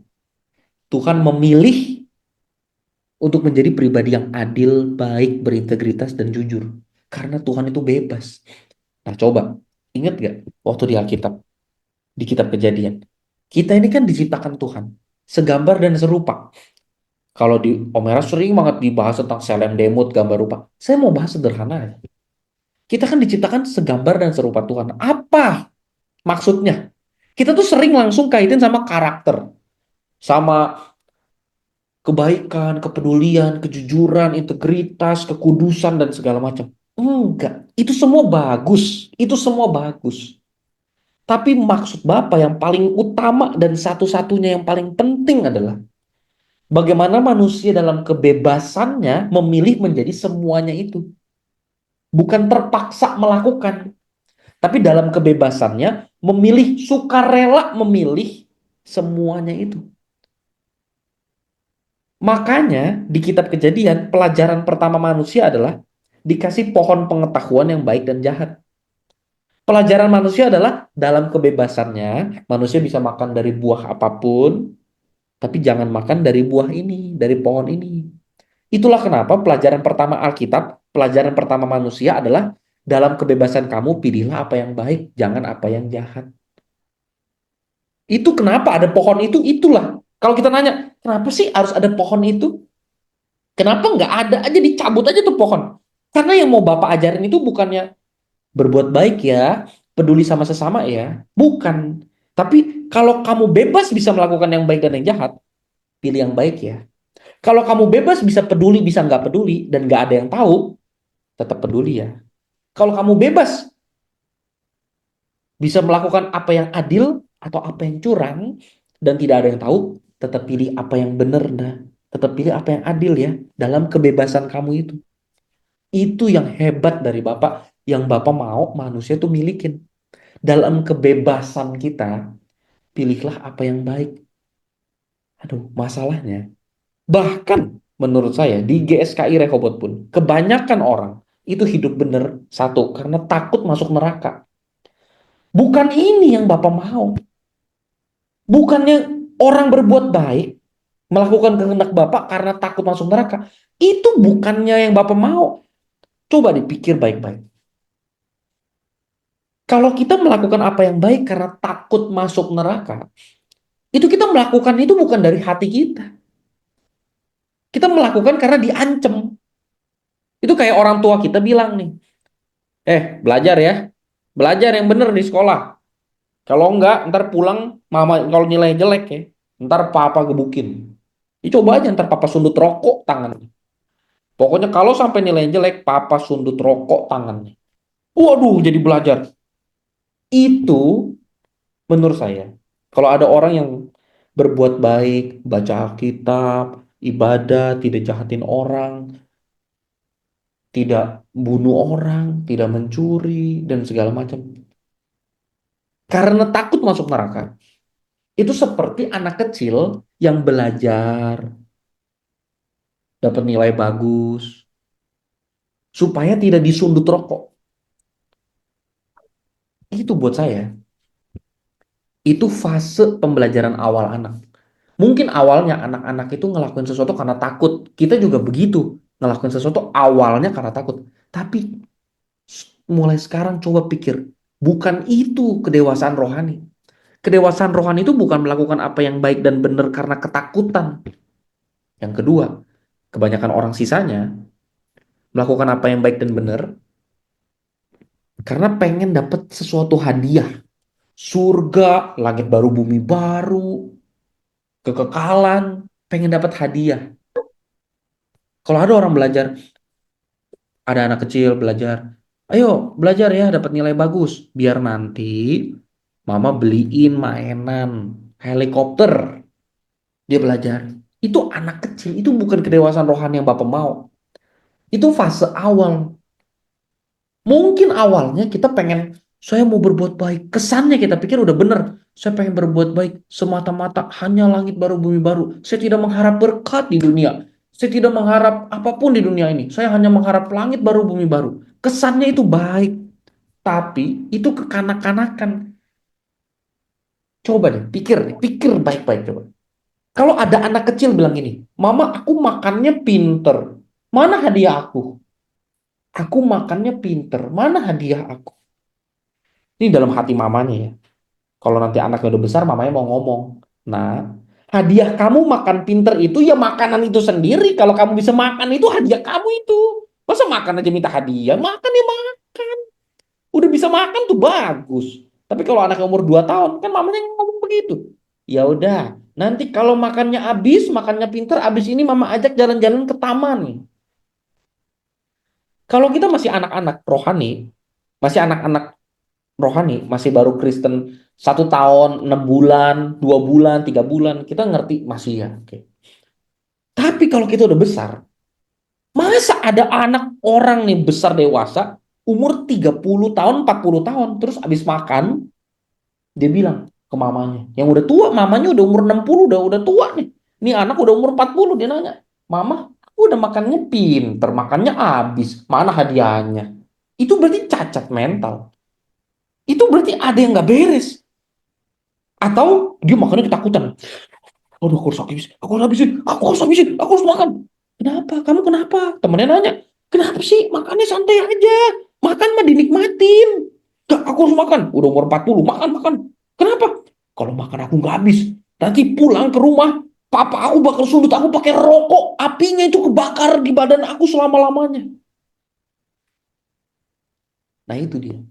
Tuhan memilih untuk menjadi pribadi yang adil, baik, berintegritas, dan jujur. Karena Tuhan itu bebas. Nah, coba, ingat gak waktu di Alkitab, di kitab Kejadian, kita ini kan diciptakan Tuhan, segambar dan serupa. Kalau di Omera sering banget dibahas tentang Selem Demut, gambar rupa. Saya mau bahas sederhana aja. Kita kan diciptakan segambar dan serupa Tuhan. Apa maksudnya? Kita tuh sering langsung kaitin sama karakter, sama kebaikan, kepedulian, kejujuran, integritas, kekudusan, dan segala macam. Enggak, itu semua bagus. Itu semua bagus. Tapi maksud Bapak yang paling utama dan satu-satunya yang paling penting adalah bagaimana manusia dalam kebebasannya memilih menjadi semuanya itu. Bukan terpaksa melakukan, tapi dalam kebebasannya memilih, sukarela memilih semuanya itu. Makanya di kitab Kejadian, pelajaran pertama manusia adalah dikasih pohon pengetahuan yang baik dan jahat. Pelajaran manusia adalah dalam kebebasannya, manusia bisa makan dari buah apapun, tapi jangan makan dari buah ini, dari pohon ini. Itulah kenapa pelajaran pertama Alkitab, pelajaran pertama manusia adalah dalam kebebasan kamu pilihlah apa yang baik, jangan apa yang jahat. Itu kenapa ada pohon itu, itulah. Kalau kita nanya, kenapa sih harus ada pohon itu? Kenapa nggak ada aja, dicabut aja tuh pohon? Karena yang mau Bapak ajarin itu bukannya berbuat baik ya, peduli sama sesama ya. Bukan. Tapi kalau kamu bebas bisa melakukan yang baik dan yang jahat, pilih yang baik ya. Kalau kamu bebas bisa peduli, bisa nggak peduli, dan nggak ada yang tahu, tetap peduli ya. Kalau kamu bebas bisa melakukan apa yang adil atau apa yang curang, dan tidak ada yang tahu, tetap pilih apa yang benar, nah. Tetap pilih apa yang adil ya, dalam kebebasan kamu itu. Itu yang hebat dari Bapak, yang Bapak mau manusia tuh milikin. Dalam kebebasan kita, pilihlah apa yang baik. Aduh, masalahnya. Bahkan menurut saya di GSKI Rehoboth pun, kebanyakan orang itu hidup bener satu, karena takut masuk neraka. Bukan ini yang Bapak mau. Bukannya orang berbuat baik, melakukan kehendak Bapak karena takut masuk neraka. Itu bukannya yang Bapak mau. Coba dipikir baik-baik. Kalau kita melakukan apa yang baik karena takut masuk neraka, itu kita melakukan itu bukan dari hati kita. Kita melakukan karena diancam. Itu kayak orang tua kita bilang nih, belajar ya. Belajar yang bener di sekolah. Kalau enggak, ntar pulang, mama kalau nilai jelek ya, ntar papa gebukin. Coba aja ntar papa sundut rokok tangannya. Pokoknya kalau sampai nilai jelek, papa sundut rokok tangannya. Waduh, jadi belajar. Itu menurut saya, kalau ada orang yang berbuat baik, baca Alkitab, ibadah, tidak jahatin orang, tidak bunuh orang, tidak mencuri, dan segala macam. Karena takut masuk neraka. Itu seperti anak kecil yang belajar, dapat nilai bagus, supaya tidak disundut rokok. Itu buat saya, itu fase pembelajaran awal anak. Mungkin awalnya anak-anak itu ngelakuin sesuatu karena takut. Kita juga begitu, ngelakuin sesuatu awalnya karena takut. Tapi mulai sekarang coba pikir, bukan itu kedewasaan rohani. Kedewasaan rohani itu bukan melakukan apa yang baik dan benar karena ketakutan. Yang kedua, kebanyakan orang sisanya melakukan apa yang baik dan benar karena pengen dapat sesuatu hadiah. Surga, langit baru, bumi baru, kekekalan, pengen dapat hadiah. Kalau ada orang belajar, ada anak kecil belajar, ayo belajar ya, dapat nilai bagus, biar nanti mama beliin mainan helikopter. Dia belajar. Itu anak kecil, itu bukan kedewasaan rohani yang Bapak mau. Itu fase awal. Mungkin awalnya kita pengen, saya mau berbuat baik. Kesannya kita pikir udah bener. Saya pengen berbuat baik semata-mata hanya langit baru bumi baru. Saya tidak mengharap berkat di dunia. Saya tidak mengharap apapun di dunia ini. Saya hanya mengharap langit baru bumi baru. Kesannya itu baik. Tapi itu kekanak-kanakan. Coba deh, pikir baik-baik coba. Kalau ada anak kecil bilang gini, Mama aku makannya pinter. Mana hadiah aku? Aku makannya pinter. Mana hadiah aku? Ini dalam hati mamanya ya. Kalau nanti anaknya udah besar, mamanya mau ngomong. Nah, hadiah kamu makan pinter itu ya makanan itu sendiri. Kalau kamu bisa makan itu hadiah kamu itu. Masa makan aja minta hadiah? Makan ya makan. Udah bisa makan tuh bagus. Tapi kalau anaknya umur 2 tahun, kan mamanya ngomong begitu. Ya udah, Nanti kalau makannya habis, makannya pinter, habis ini mama ajak jalan-jalan ke taman. Kalau kita masih anak-anak rohani, masih anak-anak rohani, masih baru Kristen 1 tahun, 6 bulan, 2 bulan, 3 bulan, kita ngerti masih ya. Oke. Tapi kalau kita udah besar, masa ada anak orang nih besar dewasa, umur 30 tahun, 40 tahun, terus habis makan, dia bilang ke mamanya, yang udah tua, mamanya udah umur 60, udah tua nih. Ini anak udah umur 40, dia nanya, "Mama, aku udah makannya pinter, makannya habis, mana hadiahnya?" Itu berarti cacat mental. Itu berarti ada yang nggak beres. Atau dia makannya ketakutan. Aduh, aku harus habisin, aku harus makan. Kenapa? Kamu kenapa? Temennya nanya, kenapa sih? Makannya santai aja. Makan mah dinikmatin. Gak, aku harus makan. Udah umur 40, makan, makan. Kenapa? Kalau makan aku nggak habis. Nanti pulang ke rumah, papa aku bakal sundut aku pakai rokok. Apinya itu kebakar di badan aku selama-lamanya. Nah itu dia.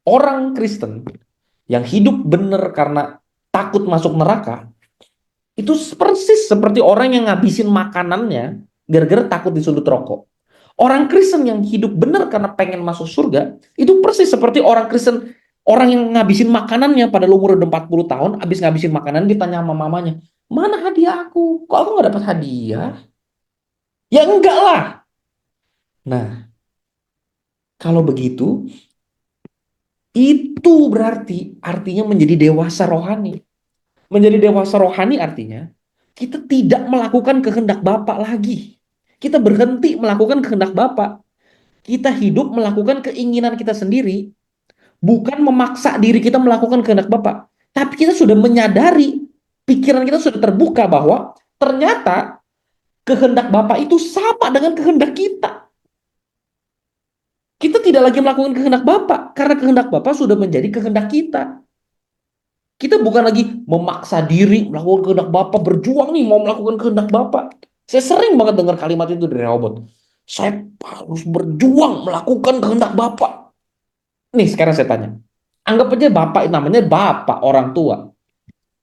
Orang Kristen yang hidup bener karena takut masuk neraka, itu persis seperti orang yang ngabisin makanannya gara-gara takut disundut rokok. Orang Kristen yang hidup benar karena pengen masuk surga, itu persis seperti orang Kristen, orang yang ngabisin makanannya pada umur udah 40 tahun, habis ngabisin makanan ditanya sama mamanya, "Mana hadiah aku? Kok aku nggak dapat hadiah?" Ya enggak lah. Nah, kalau begitu, itu berarti artinya menjadi dewasa rohani. Menjadi dewasa rohani artinya kita tidak melakukan kehendak Bapa lagi. Kita berhenti melakukan kehendak Bapa. Kita hidup melakukan keinginan kita sendiri, bukan memaksa diri kita melakukan kehendak Bapa. Tapi kita sudah menyadari, pikiran kita sudah terbuka bahwa ternyata kehendak Bapa itu sama dengan kehendak kita. Kita tidak lagi melakukan kehendak Bapa karena kehendak Bapa sudah menjadi kehendak kita. Kita bukan lagi memaksa diri melakukan kehendak Bapak, berjuang nih mau melakukan kehendak Bapak. Saya sering banget dengar kalimat itu dari robot. Saya harus berjuang melakukan kehendak Bapak. Nih sekarang saya tanya. Anggap aja Bapak namanya Bapak orang tua.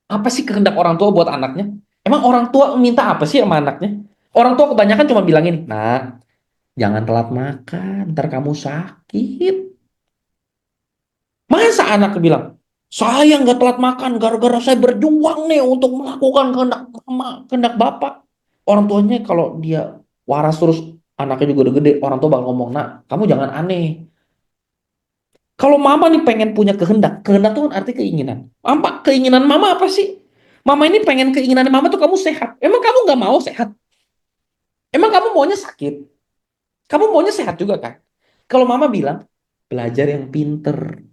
Apa sih kehendak orang tua buat anaknya? Emang orang tua minta apa sih sama anaknya? Orang tua kebanyakan cuma bilang ini, "Nah, jangan telat makan, ntar kamu sakit." Masa anak bilang, "Saya nggak telat makan gara-gara saya berjuang nih untuk melakukan kehendak mama, kehendak bapak." Orang tuanya kalau dia waras terus anaknya juga udah gede, orang tua bakal ngomong, "Nak, kamu jangan aneh. Kalau mama nih pengen punya kehendak, kehendak itu kan arti keinginan. Mama, keinginan mama apa sih? Mama ini pengen keinginan mama tuh kamu sehat. Emang kamu nggak mau sehat? Emang kamu maunya sakit? Kamu maunya sehat juga kan? Kalau mama bilang, belajar yang pinter.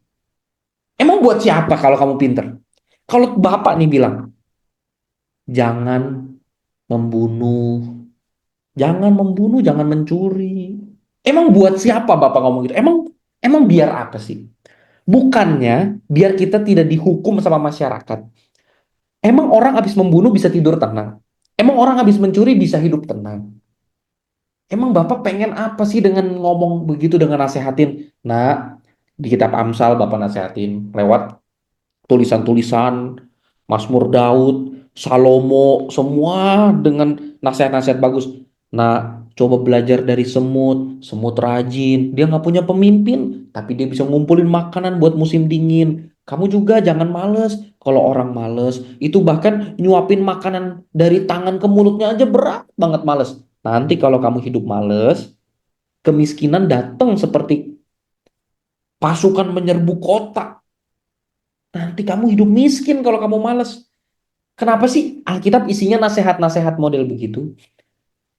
Emang buat siapa kalau kamu pinter? Kalau bapak nih bilang, jangan membunuh, jangan membunuh, jangan mencuri. Emang buat siapa Bapak ngomong gitu? Emang emang biar apa sih? Bukannya biar kita tidak dihukum sama masyarakat. Emang orang habis membunuh bisa tidur tenang? Emang orang habis mencuri bisa hidup tenang? Emang Bapak pengen apa sih dengan ngomong begitu, dengan nasehatin? Nah, di kitab Amsal Bapak nasehatin lewat tulisan-tulisan Mazmur Daud, Salomo, semua dengan nasihat-nasihat bagus. Nah, coba belajar dari semut, semut rajin. Dia nggak punya pemimpin, tapi dia bisa ngumpulin makanan buat musim dingin. Kamu juga jangan males. Kalau orang males, itu bahkan nyuapin makanan dari tangan ke mulutnya aja berat banget males. Nanti kalau kamu hidup males, kemiskinan datang seperti pasukan menyerbu kota. Nanti kamu hidup miskin kalau kamu malas. Kenapa sih Alkitab isinya nasihat-nasihat model begitu?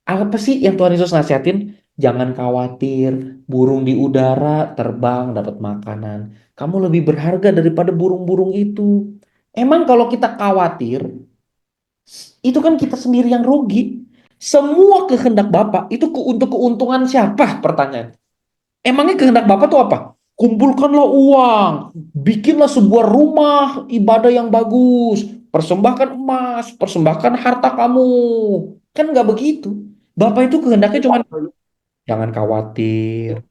Apa sih yang Tuhan Yesus nasihatin? Jangan khawatir, burung di udara terbang dapat makanan. Kamu lebih berharga daripada burung-burung itu. Emang kalau kita khawatir, itu kan kita sendiri yang rugi. Semua kehendak Bapak itu untuk keuntungan siapa? Pertanyaan. Emangnya kehendak Bapak tuh apa? Kumpulkanlah uang, bikinlah sebuah rumah ibadah yang bagus, persembahkan emas, persembahkan harta kamu. Kan nggak begitu. Bapak itu kehendaknya cuma jangan khawatir.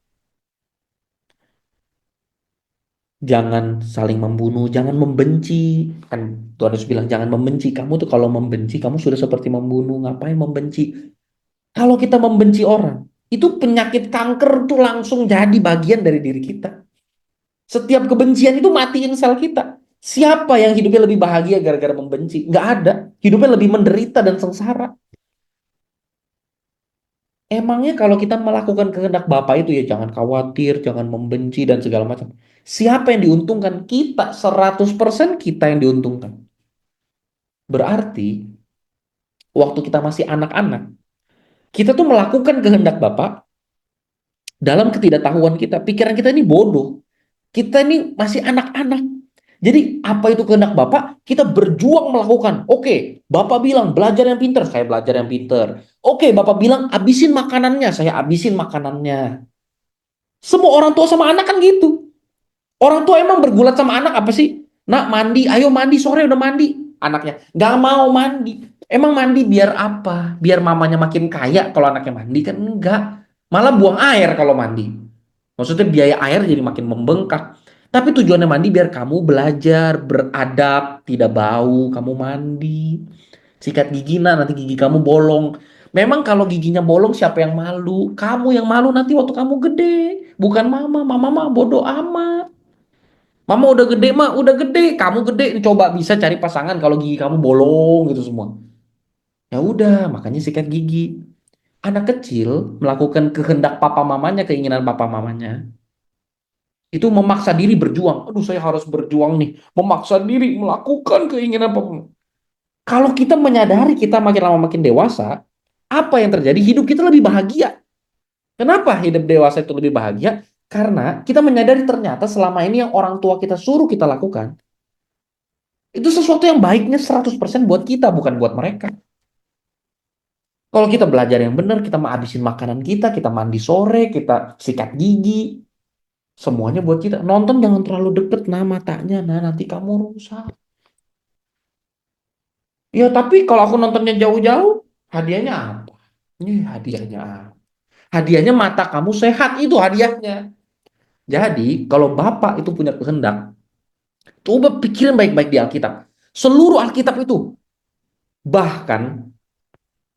Jangan saling membunuh, jangan membenci. Kan Tuhan Yesus bilang jangan membenci. Kamu tuh kalau membenci, kamu sudah seperti membunuh. Ngapain membenci? Kalau kita membenci orang, itu penyakit kanker tuh langsung jadi bagian dari diri kita. Setiap kebencian itu matiin sel kita. Siapa yang hidupnya lebih bahagia gara-gara membenci? Nggak ada. Hidupnya lebih menderita dan sengsara. Emangnya kalau kita melakukan kehendak Bapa itu ya jangan khawatir, jangan membenci dan segala macam. Siapa yang diuntungkan? Kita, 100% kita yang diuntungkan. Berarti waktu kita masih anak-anak, kita tuh melakukan kehendak Bapa dalam ketidaktahuan kita. Pikiran kita ini bodoh. Kita ini masih anak-anak. Jadi apa itu kehendak Bapak? Kita berjuang melakukan. Oke, Bapak bilang belajar yang pinter, saya belajar yang pinter. Oke, Bapak bilang abisin makanannya, saya abisin makanannya. Semua orang tua sama anak kan gitu. Orang tua emang bergulat sama anak apa sih? Nak mandi, ayo mandi, sore udah mandi. Anaknya nggak mau mandi. Emang mandi biar apa? Biar mamanya makin kaya kalau anaknya mandi kan enggak. Malah buang air kalau mandi. Maksudnya biaya air jadi makin membengkak. Tapi tujuannya mandi biar kamu belajar beradab, tidak bau, kamu mandi. Sikat gigi nanti gigi kamu bolong. Memang kalau giginya bolong siapa yang malu? Kamu yang malu nanti waktu kamu gede. Bukan mama. Mama mah bodoh amat. Mama udah gede mah, udah gede. Kamu gede, coba bisa cari pasangan kalau gigi kamu bolong gitu semua. Ya udah, makanya sikat gigi. Anak kecil melakukan kehendak papa mamanya, keinginan papa mamanya. Itu memaksa diri berjuang. Aduh, saya harus berjuang nih. Memaksa diri melakukan keinginan papa. Kalau kita menyadari kita makin lama makin dewasa, apa yang terjadi? Hidup kita lebih bahagia. Kenapa hidup dewasa itu lebih bahagia? Karena kita menyadari ternyata selama ini yang orang tua kita suruh kita lakukan, itu sesuatu yang baiknya 100% buat kita, bukan buat mereka. Kalau kita belajar yang benar, kita mau habisin makanan kita mandi sore, kita sikat gigi, semuanya buat kita. Nonton jangan terlalu deket nah matanya, nah nanti kamu rusak. Ya tapi kalau aku nontonnya jauh-jauh, hadiahnya apa? Hadiahnya apa? Hadiahnya mata kamu sehat itu hadiahnya. Jadi kalau Bapak itu punya kehendak, coba pikirin baik-baik di Alkitab. Seluruh Alkitab itu, bahkan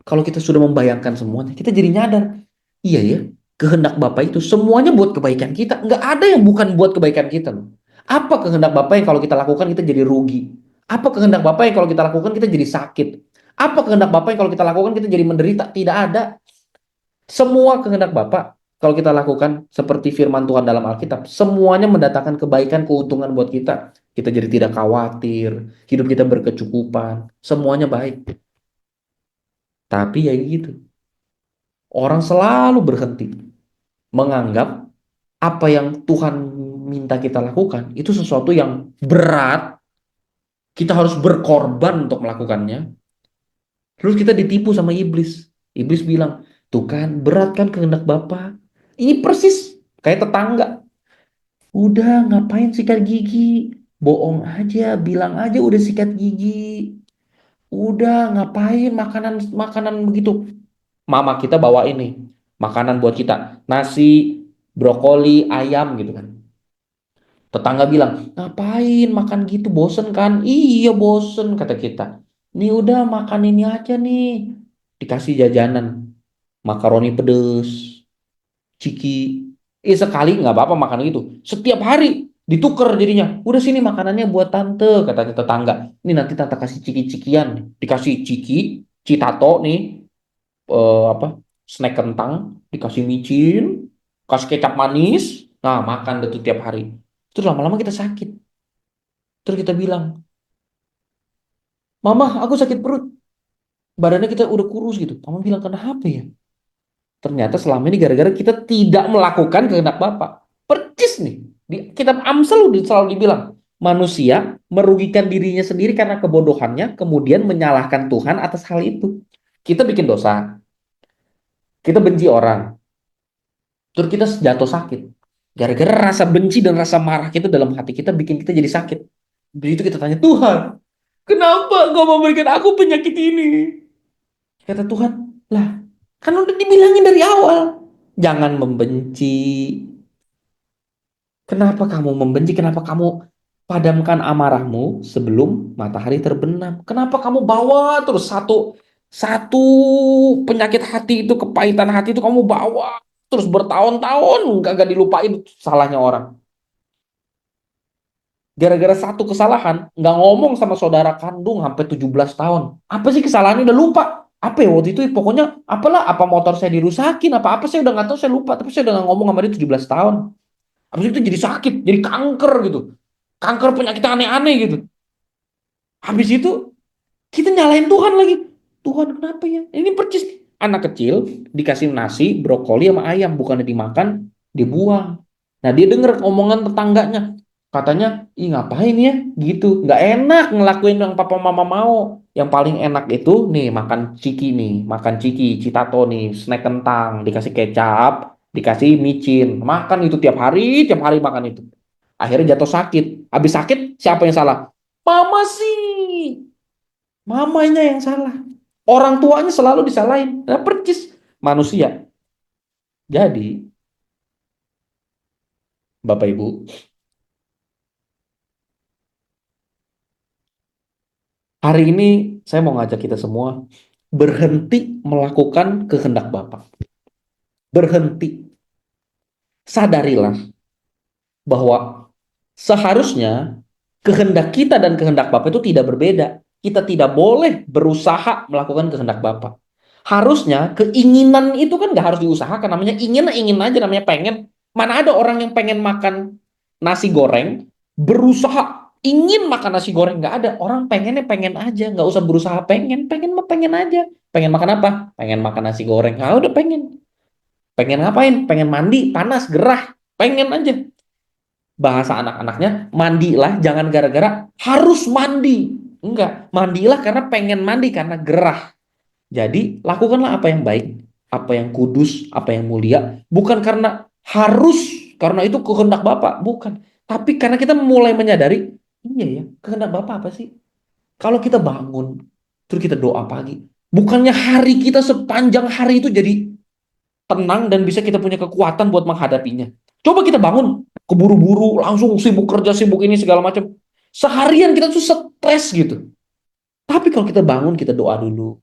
kalau kita sudah membayangkan semuanya, kita jadi nyadar, iya ya, kehendak Bapak itu semuanya buat kebaikan kita. Nggak ada yang bukan buat kebaikan kita loh. Apa kehendak Bapak yang kalau kita lakukan kita jadi rugi? Apa kehendak Bapak yang kalau kita lakukan kita jadi sakit? Apa kehendak Bapak yang kalau kita lakukan kita jadi menderita? Tidak ada. Semua kehendak Bapak kalau kita lakukan seperti firman Tuhan dalam Alkitab, semuanya mendatangkan kebaikan, keuntungan buat kita. Kita jadi tidak khawatir, hidup kita berkecukupan, semuanya baik. Tapi ya gitu, orang selalu berhenti menganggap apa yang Tuhan minta kita lakukan itu sesuatu yang berat, kita harus berkorban untuk melakukannya. Terus kita ditipu sama iblis. Iblis bilang, tuh kan berat kan kehendak Bapa. Ini persis kayak tetangga. Udah ngapain sikat gigi? Bohong aja, bilang aja udah sikat gigi. Udah ngapain makanan makanan begitu? Mama kita bawa ini makanan buat kita, nasi, brokoli, ayam gitu kan. Tetangga bilang, ngapain makan gitu, bosen kan? Iya bosen kata kita. Nih udah makan ini aja nih. Dikasih jajanan, makaroni pedes, ciki. Sekali nggak apa-apa makan gitu. Setiap hari ditukar jadinya. Udah sini makanannya buat tante, katanya tetangga. Ini nanti tante kasih ciki-cikian. Dikasih ciki, citato nih, apa, snack kentang, dikasih micin, kasih kecap manis. Nah, makan deh tuh tiap hari. Terus lama-lama kita sakit. Terus kita bilang, Mama, aku sakit perut. Badannya kita udah kurus gitu. Mama bilang, kenapa ya? Ternyata selama ini gara-gara kita tidak melakukan kehendak Bapa. Percis nih. Di kitab Amsal udah selalu dibilang, manusia merugikan dirinya sendiri karena kebodohannya, kemudian menyalahkan Tuhan atas hal itu. Kita bikin dosa, kita benci orang, terus kita jatuh sakit. Gara-gara rasa benci dan rasa marah kita dalam hati kita bikin kita jadi sakit. Begitu kita tanya, Tuhan, kenapa kau memberikan aku penyakit ini? Kata Tuhan, lah, kan udah dibilangin dari awal. Jangan membenci, Kenapa kamu membenci? Kenapa kamu padamkan amarahmu sebelum matahari terbenam? Kenapa kamu bawa terus satu satu penyakit hati itu, kepahitan hati itu kamu bawa terus bertahun-tahun gak dilupain salahnya orang. Gara-gara satu kesalahan, nggak ngomong sama saudara kandung sampai 17 tahun. Apa sih kesalahannya udah lupa? Apa ya waktu itu pokoknya apalah, apa motor saya dirusakin, apa-apa saya udah nggak tahu, saya lupa. Tapi saya udah nggak ngomong sama dia 17 tahun. Habis itu jadi sakit, jadi kanker gitu. Kanker penyakit aneh-aneh gitu. Habis itu kita nyalain Tuhan lagi. Tuhan kenapa ya? Ini percis anak kecil dikasih nasi, brokoli sama ayam, bukannya dimakan, dibuang. Nah dia denger omongan tetangganya, katanya, ih ngapain ya? Gitu, nggak enak ngelakuin yang papa mama mau. Yang paling enak itu nih makan ciki nih, makan ciki, citato nih, snack kentang, dikasih kecap, dikasih micin, makan itu tiap hari makan itu. Akhirnya jatuh sakit. Habis sakit, siapa yang salah? Mama sih. Mamanya yang salah. Orang tuanya selalu disalahin. Nah, percis manusia. Jadi, Bapak Ibu, hari ini saya mau ngajak kita semua berhenti melakukan kehendak Bapak. Berhenti. Sadarilah bahwa seharusnya kehendak kita dan kehendak Bapak itu tidak berbeda. Kita tidak boleh berusaha melakukan kehendak Bapak. Harusnya keinginan itu kan nggak harus diusahakan. Namanya ingin, ingin aja, namanya pengen. Mana ada orang yang pengen makan nasi goreng, berusaha ingin makan nasi goreng. Nggak ada. Orang pengennya pengen aja, nggak usah berusaha pengen. Pengen mah pengen aja. Pengen makan apa? Pengen makan nasi goreng. Ah, udah pengen. Pengen ngapain? Pengen mandi, panas, gerah. Pengen aja. Bahasa anak-anaknya, mandilah jangan gara-gara harus mandi. Enggak, mandilah karena pengen mandi, karena gerah. Jadi lakukanlah apa yang baik, apa yang kudus, apa yang mulia, bukan karena harus, karena itu kehendak Bapak, bukan. Tapi karena kita mulai menyadari, iya ya, kehendak Bapak apa sih? Kalau kita bangun, terus kita doa pagi, bukannya hari kita sepanjang hari itu jadi tenang dan bisa kita punya kekuatan buat menghadapinya. Coba kita bangun, keburu-buru, langsung sibuk kerja, sibuk ini segala macam. Seharian kita tuh stres gitu. Tapi kalau kita bangun, kita doa dulu.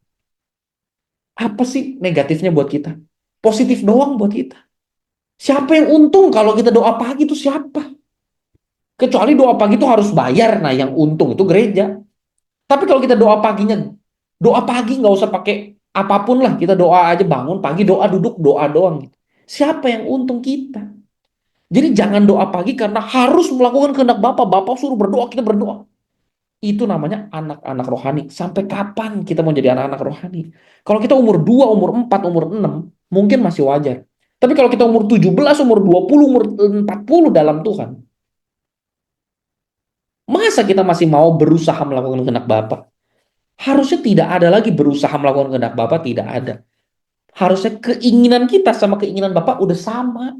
Apa sih negatifnya buat kita? Positif doang buat kita. Siapa yang untung kalau kita doa pagi itu siapa? Kecuali doa pagi itu harus bayar. Nah, yang untung itu gereja. Tapi kalau kita doa paginya, doa pagi nggak usah pakai apapun lah. Kita doa aja, bangun pagi, doa, duduk, doa doang gitu. Siapa yang untung kita? Jadi jangan doa pagi karena harus melakukan kehendak Bapak. Bapak suruh berdoa, kita berdoa. Itu namanya anak-anak rohani. Sampai kapan kita mau jadi anak-anak rohani? Kalau kita umur 2, umur 4, umur 6, mungkin masih wajar. Tapi kalau kita umur 17, umur 20, umur 40 dalam Tuhan, masa kita masih mau berusaha melakukan kehendak Bapa? Harusnya tidak ada lagi berusaha melakukan kehendak Bapa, tidak ada. Harusnya keinginan kita sama keinginan Bapak udah sama.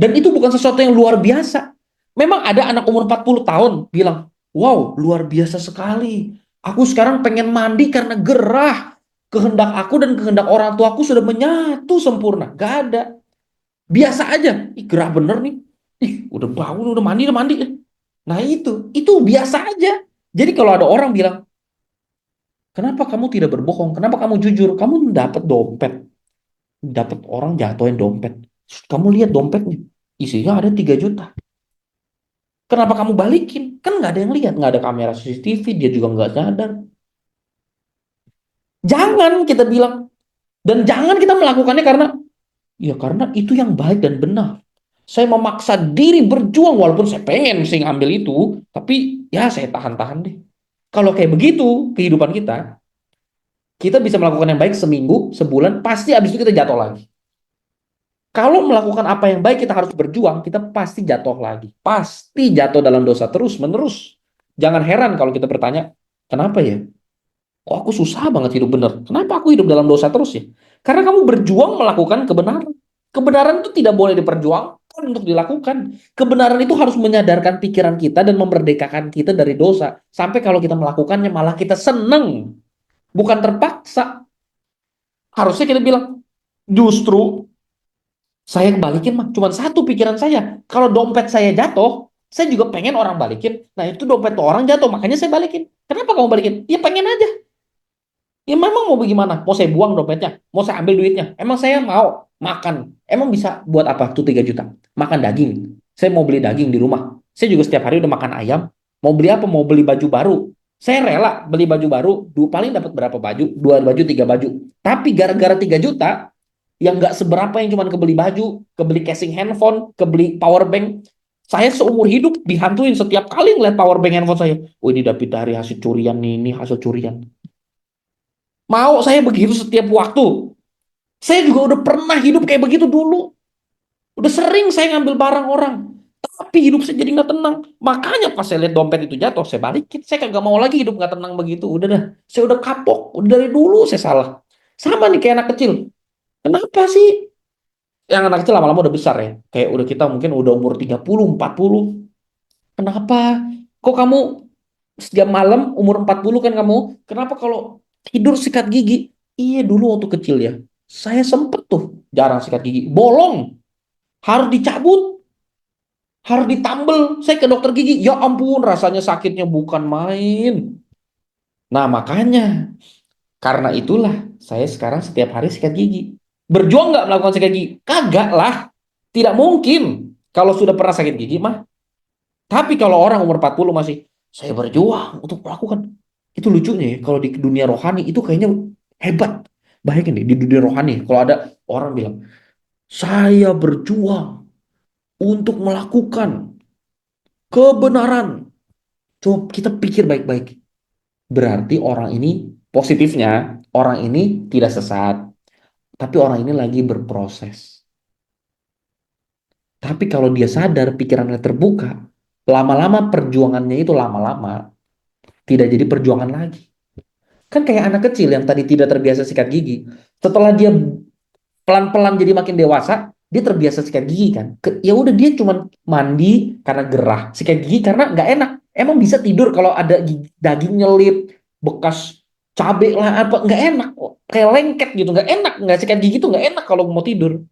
Dan itu bukan sesuatu yang luar biasa. Memang ada anak umur 40 tahun bilang, wow, luar biasa sekali. Aku sekarang pengen mandi karena gerah. Kehendak aku dan kehendak orang tuaku sudah menyatu sempurna. Gak ada. Biasa aja. Ih, gerah bener nih. Ih, udah bangun, udah mandi, udah mandi. Nah itu biasa aja. Jadi kalau ada orang bilang, kenapa kamu tidak berbohong? Kenapa kamu jujur? Kamu dapat dompet. Dapat orang jatuhin dompet. Kamu lihat dompetnya. Isinya ada 3 juta. Kenapa kamu balikin? Kan nggak ada yang lihat, nggak ada kamera CCTV, dia juga nggak sadar. Jangan kita bilang, dan jangan kita melakukannya karena, ya karena itu yang baik dan benar. Saya memaksa diri berjuang walaupun saya pengen sih ngambil itu, tapi ya saya tahan-tahan deh. Kalau kayak begitu kehidupan kita bisa melakukan yang baik seminggu, sebulan, pasti abis itu kita jatuh lagi. Kalau melakukan apa yang baik kita harus berjuang, kita pasti jatuh lagi. Pasti jatuh dalam dosa terus menerus. Jangan heran kalau kita bertanya, kenapa ya? Kok aku susah banget hidup benar? Kenapa aku hidup dalam dosa terus ya? Karena kamu berjuang melakukan kebenaran. Kebenaran itu tidak boleh diperjuangkan untuk dilakukan. Kebenaran itu harus menyadarkan pikiran kita dan memerdekakan kita dari dosa. Sampai kalau kita melakukannya malah kita seneng. Bukan terpaksa. Harusnya kita bilang, justru Saya balikin mah cuma satu pikiran saya. Kalau dompet saya jatuh, saya juga pengen orang balikin. Nah itu dompet tuh orang jatuh, makanya saya balikin. Kenapa kamu balikin? Ya pengen aja. Ya memang mau bagaimana? Mau saya buang dompetnya? Mau saya ambil duitnya? Emang saya mau makan? Emang bisa buat apa tuh 3 juta? Makan daging. Saya mau beli daging di rumah. Saya juga setiap hari udah makan ayam. Mau beli apa? Mau beli baju baru. Saya rela beli baju baru. Dua, paling dapat berapa baju? 2 baju, 3 baju. Tapi gara-gara 3 juta, yang nggak seberapa yang cuma kebeli baju, kebeli casing handphone, kebeli power bank. Saya seumur hidup dihantuin setiap kali ngeliat power bank handphone saya. Oh ini David dari hasil curian nih, ini hasil curian. Mau saya begitu setiap waktu. Saya juga udah pernah hidup kayak begitu dulu. Udah sering saya ngambil barang orang. Tapi hidup saya jadi nggak tenang. Makanya pas saya lihat dompet itu jatuh, saya balikin. Saya kagak mau lagi hidup nggak tenang begitu. Udah dah. Saya udah kapok. Udah dari dulu saya salah. Sama nih kayak anak kecil. Kenapa sih? Yang anak kecil lama-lama udah besar ya. Kayak udah kita mungkin udah umur 30, 40. Kenapa? Kok kamu sejam malam umur 40 kan kamu? Kenapa kalau tidur sikat gigi? Iya dulu waktu kecil ya. Saya sempet tuh jarang sikat gigi. Bolong. Harus dicabut. Harus ditambel. Saya ke dokter gigi. Ya ampun rasanya sakitnya bukan main. Nah makanya. Karena itulah saya sekarang setiap hari sikat gigi. Berjuang nggak melakukan sikat gigi? Kagak lah. Tidak mungkin. Kalau sudah pernah sakit gigi mah. Tapi kalau orang umur 40 masih, saya berjuang untuk melakukan. Itu lucunya ya, kalau di dunia rohani itu kayaknya hebat. Bayangin nih, di dunia rohani, kalau ada orang bilang, saya berjuang untuk melakukan kebenaran. Coba kita pikir baik-baik. Berarti orang ini, positifnya, orang ini tidak sesat. Tapi orang ini lagi berproses. Tapi kalau dia sadar, pikirannya terbuka, lama-lama perjuangannya itu lama-lama tidak jadi perjuangan lagi. Kan kayak anak kecil yang tadi tidak terbiasa sikat gigi. Setelah dia pelan-pelan jadi makin dewasa, dia terbiasa sikat gigi kan. Ya udah dia cuman mandi karena gerah, sikat gigi karena nggak enak. Emang bisa tidur kalau ada daging nyelip, bekas cabai lah apa nggak enak. Kayak lengket gitu nggak enak. Nggak sikat gigi tuh nggak enak kalau mau tidur.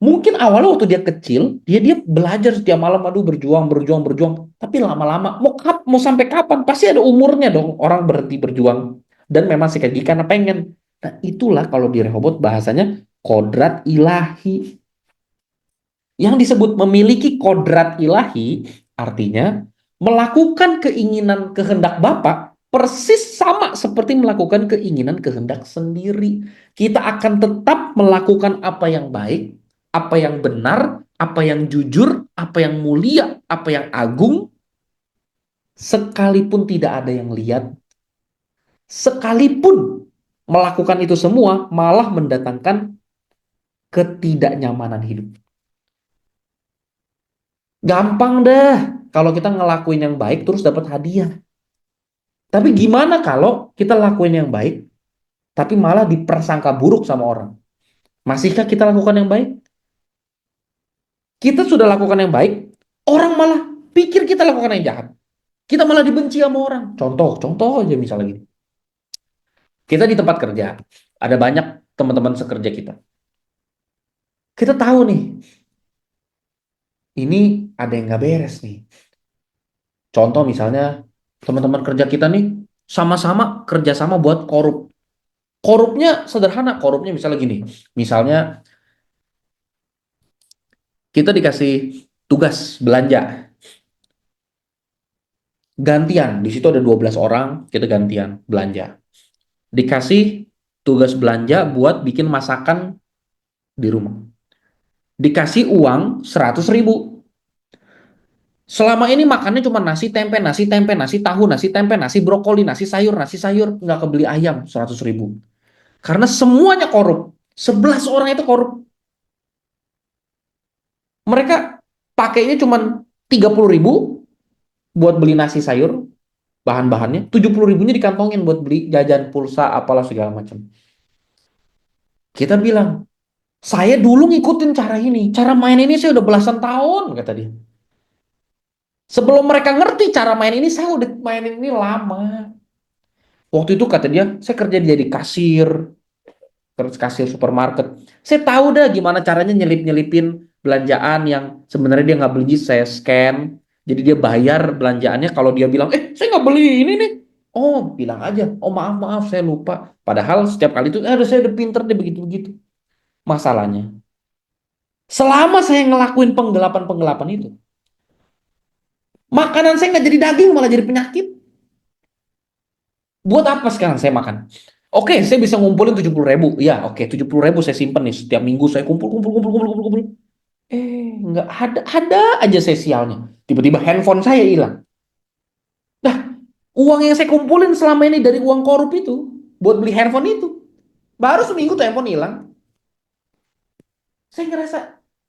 Mungkin awalnya waktu dia kecil, dia belajar setiap malam, aduh berjuang, berjuang, berjuang. Tapi lama-lama, mau sampai kapan? Pasti ada umurnya dong orang berhenti berjuang. Dan memang sikat gigi karena pengen. Nah itulah kalau di Rehoboth bahasanya kodrat ilahi. Yang disebut memiliki kodrat ilahi, artinya melakukan keinginan kehendak Bapa persis sama seperti melakukan keinginan kehendak sendiri. Kita akan tetap melakukan apa yang baik, apa yang benar, apa yang jujur, apa yang mulia, apa yang agung, sekalipun tidak ada yang lihat, sekalipun melakukan itu semua malah mendatangkan ketidaknyamanan hidup. Gampang dah kalau kita ngelakuin yang baik terus dapat hadiah. Tapi gimana kalau kita lakuin yang baik tapi malah dipersangka buruk sama orang? Masihkah kita lakukan yang baik? Kita sudah lakukan yang baik, orang malah pikir kita lakukan yang jahat. Kita malah dibenci sama orang. Contoh aja misalnya gini. Kita di tempat kerja, ada banyak teman-teman sekerja kita. Kita tahu nih, ini ada yang nggak beres nih. Contoh misalnya, teman-teman kerja kita nih, sama-sama kerjasama buat korup. Korupnya sederhana, korupnya misalnya gini. Misalnya kita dikasih tugas belanja, gantian. Di situ ada 12 orang, kita gantian belanja. Dikasih tugas belanja buat bikin masakan di rumah. Dikasih uang 100.000. Selama ini makannya cuma nasi tempe, nasi tempe, nasi tahu, nasi tempe, nasi brokoli, nasi sayur, nggak kebeli ayam 100.000. Karena semuanya korup. 11 orang itu korup. Mereka pakainya cuma 30.000 buat beli nasi sayur, bahan-bahannya, 70.000-nya dikantongin buat beli jajan pulsa apalah segala macam. Kita bilang, saya dulu ngikutin cara ini, cara main ini saya udah belasan tahun, kata dia. Sebelum mereka ngerti cara main ini, saya udah mainin ini lama. Waktu itu kata dia, saya kerja jadi kasir, kasir supermarket. Saya tahu dah gimana caranya nyelip-nyelipin belanjaan yang sebenarnya dia nggak beli, saya scan. Jadi dia bayar belanjaannya kalau dia bilang, saya nggak beli ini nih. Oh, bilang aja, oh maaf maaf saya lupa. Padahal setiap kali itu, ada saya udah pinter deh begitu-begitu. Masalahnya, selama saya ngelakuin penggelapan-penggelapan itu, makanan saya nggak jadi daging malah jadi penyakit. Buat apa sekarang saya makan? Oke, saya bisa ngumpulin 70.000. Ya, oke, 70.000 saya simpen nih. Setiap minggu saya kumpul, kumpul, kumpul, kumpul, kumpul, kumpul. Nggak ada aja saya sialnya. Tiba-tiba handphone saya hilang. Nah, uang yang saya kumpulin selama ini dari uang korup itu, buat beli handphone itu, baru seminggu tuh handphone hilang. Saya ngerasa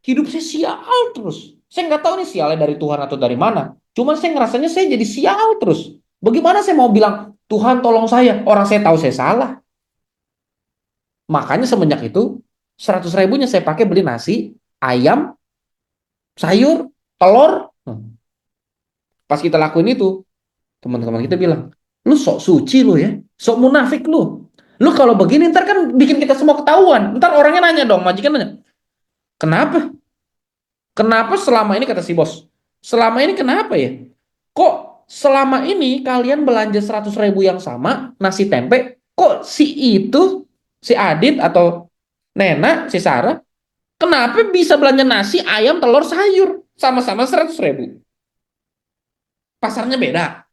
hidup saya sial terus. Saya nggak tahu nih sialnya dari Tuhan atau dari mana. Cuman saya ngerasanya saya jadi sial terus. Bagaimana saya mau bilang, Tuhan tolong saya, orang saya tahu saya salah. Makanya semenjak itu 100.000-nya saya pakai beli nasi, ayam, sayur, telur. Pas kita lakuin itu, teman-teman kita bilang, lu sok suci lu ya, sok munafik lu. Lu kalau begini ntar kan bikin kita semua ketahuan. Ntar orangnya nanya dong, majikan nanya, kenapa? Kenapa selama ini, kata si bos, selama ini kenapa ya? Kok selama ini kalian belanja 100.000 yang sama, nasi tempe, kok si itu, si Adit atau Nena, si Sarah, kenapa bisa belanja nasi, ayam, telur, sayur? Sama-sama 100.000. Pasarnya beda.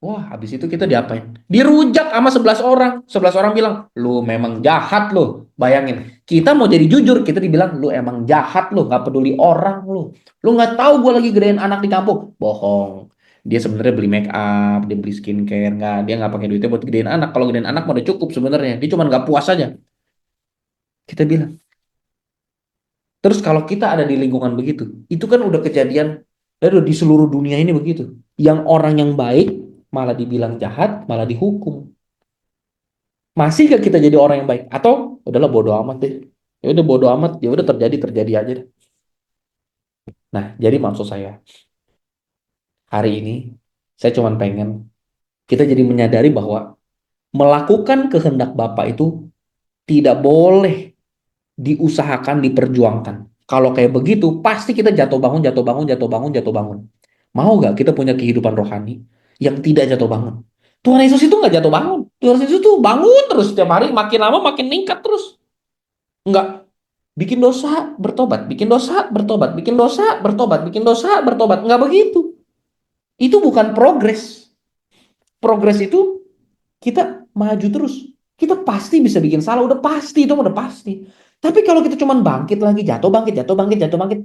Wah, habis itu kita diapain? Dirujak sama 11 orang. 11 orang bilang, lu memang jahat lu. Bayangin, kita mau jadi jujur, kita dibilang, lu emang jahat lu, gak peduli orang lu. Lu gak tahu gue lagi gedein anak di kampung. Bohong. Dia sebenarnya beli make up, dia beli skincare, nggak, dia nggak pakai duitnya buat gedein anak. Kalau gedein anak udah cukup sebenarnya. Dia cuma nggak puas aja. Kita bilang. Terus kalau kita ada di lingkungan begitu, itu kan udah kejadian, aduh, di seluruh dunia ini begitu. Yang orang yang baik malah dibilang jahat, malah dihukum. Masih gak kita jadi orang yang baik? Atau udahlah bodo amat deh. Ya udah bodo amat, ya udah terjadi terjadi aja deh. Nah, jadi maksud saya hari ini saya cuma pengen kita jadi menyadari bahwa melakukan kehendak Bapa itu tidak boleh diusahakan, diperjuangkan. Kalau kayak begitu, pasti kita jatuh bangun, jatuh bangun, jatuh bangun, jatuh bangun. Mau gak kita punya kehidupan rohani yang tidak jatuh bangun? Tuhan Yesus itu nggak jatuh bangun. Tuhan Yesus itu bangun terus setiap hari, makin lama makin meningkat terus. Nggak bikin dosa, bertobat, bikin dosa, bertobat, bikin dosa, bertobat, bikin dosa, bertobat. Nggak begitu. Itu bukan progres. Progres itu kita maju terus. Kita pasti bisa bikin salah, udah pasti, itu udah pasti. Tapi kalau kita cuman bangkit lagi, jatuh bangkit, jatuh bangkit, jatuh bangkit,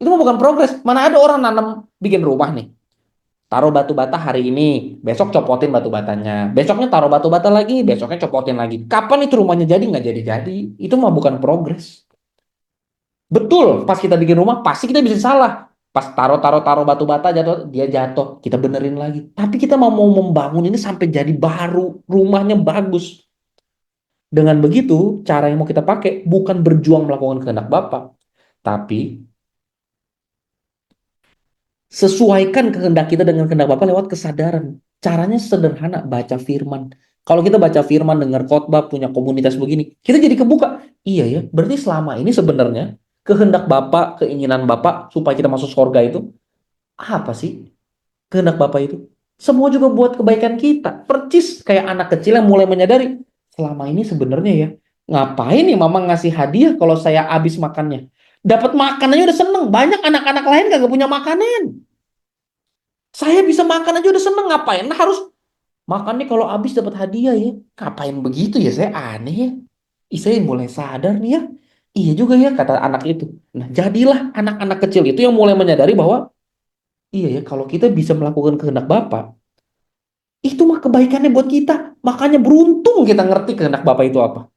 itu mah bukan progres. Mana ada orang nanam bikin rumah nih. Taruh batu bata hari ini, besok copotin batu batanya. Besoknya taruh batu bata lagi, besoknya copotin lagi. Kapan itu rumahnya jadi? Nggak jadi-jadi. Itu mah bukan progres. Betul, pas kita bikin rumah, pasti kita bisa salah. Pas taruh batu bata jatuh, dia jatuh, kita benerin lagi. Tapi kita mau membangun ini sampai jadi baru, rumahnya bagus. Dengan begitu, cara yang mau kita pakai bukan berjuang melakukan kehendak Bapa, tapi sesuaikan kehendak kita dengan kehendak Bapa lewat kesadaran. Caranya sederhana, baca firman. Kalau kita baca firman, dengar khotbah, punya komunitas begini, kita jadi kebuka. Iya ya, berarti selama ini sebenarnya kehendak Bapa, keinginan Bapa supaya kita masuk surga itu apa sih? Kehendak Bapa itu semua juga buat kebaikan kita. Percis kayak anak kecil yang mulai menyadari, selama ini sebenarnya ya, ngapain nih mama ngasih hadiah kalau saya habis makannya? Dapat makan aja udah seneng. Banyak anak-anak lain kagak punya makanan. Saya bisa makan aja udah seneng, ngapain? Nah, harus makan nih kalau habis dapat hadiah ya. Ngapain begitu ya? Saya aneh ya. Saya mulai sadar nih ya. Iya juga ya kata anak itu. Nah, jadilah anak-anak kecil itu yang mulai menyadari bahwa iya ya, kalau kita bisa melakukan kehendak Bapa, itu mah kebaikannya buat kita. Makanya beruntung kita ngerti kehendak Bapa itu apa.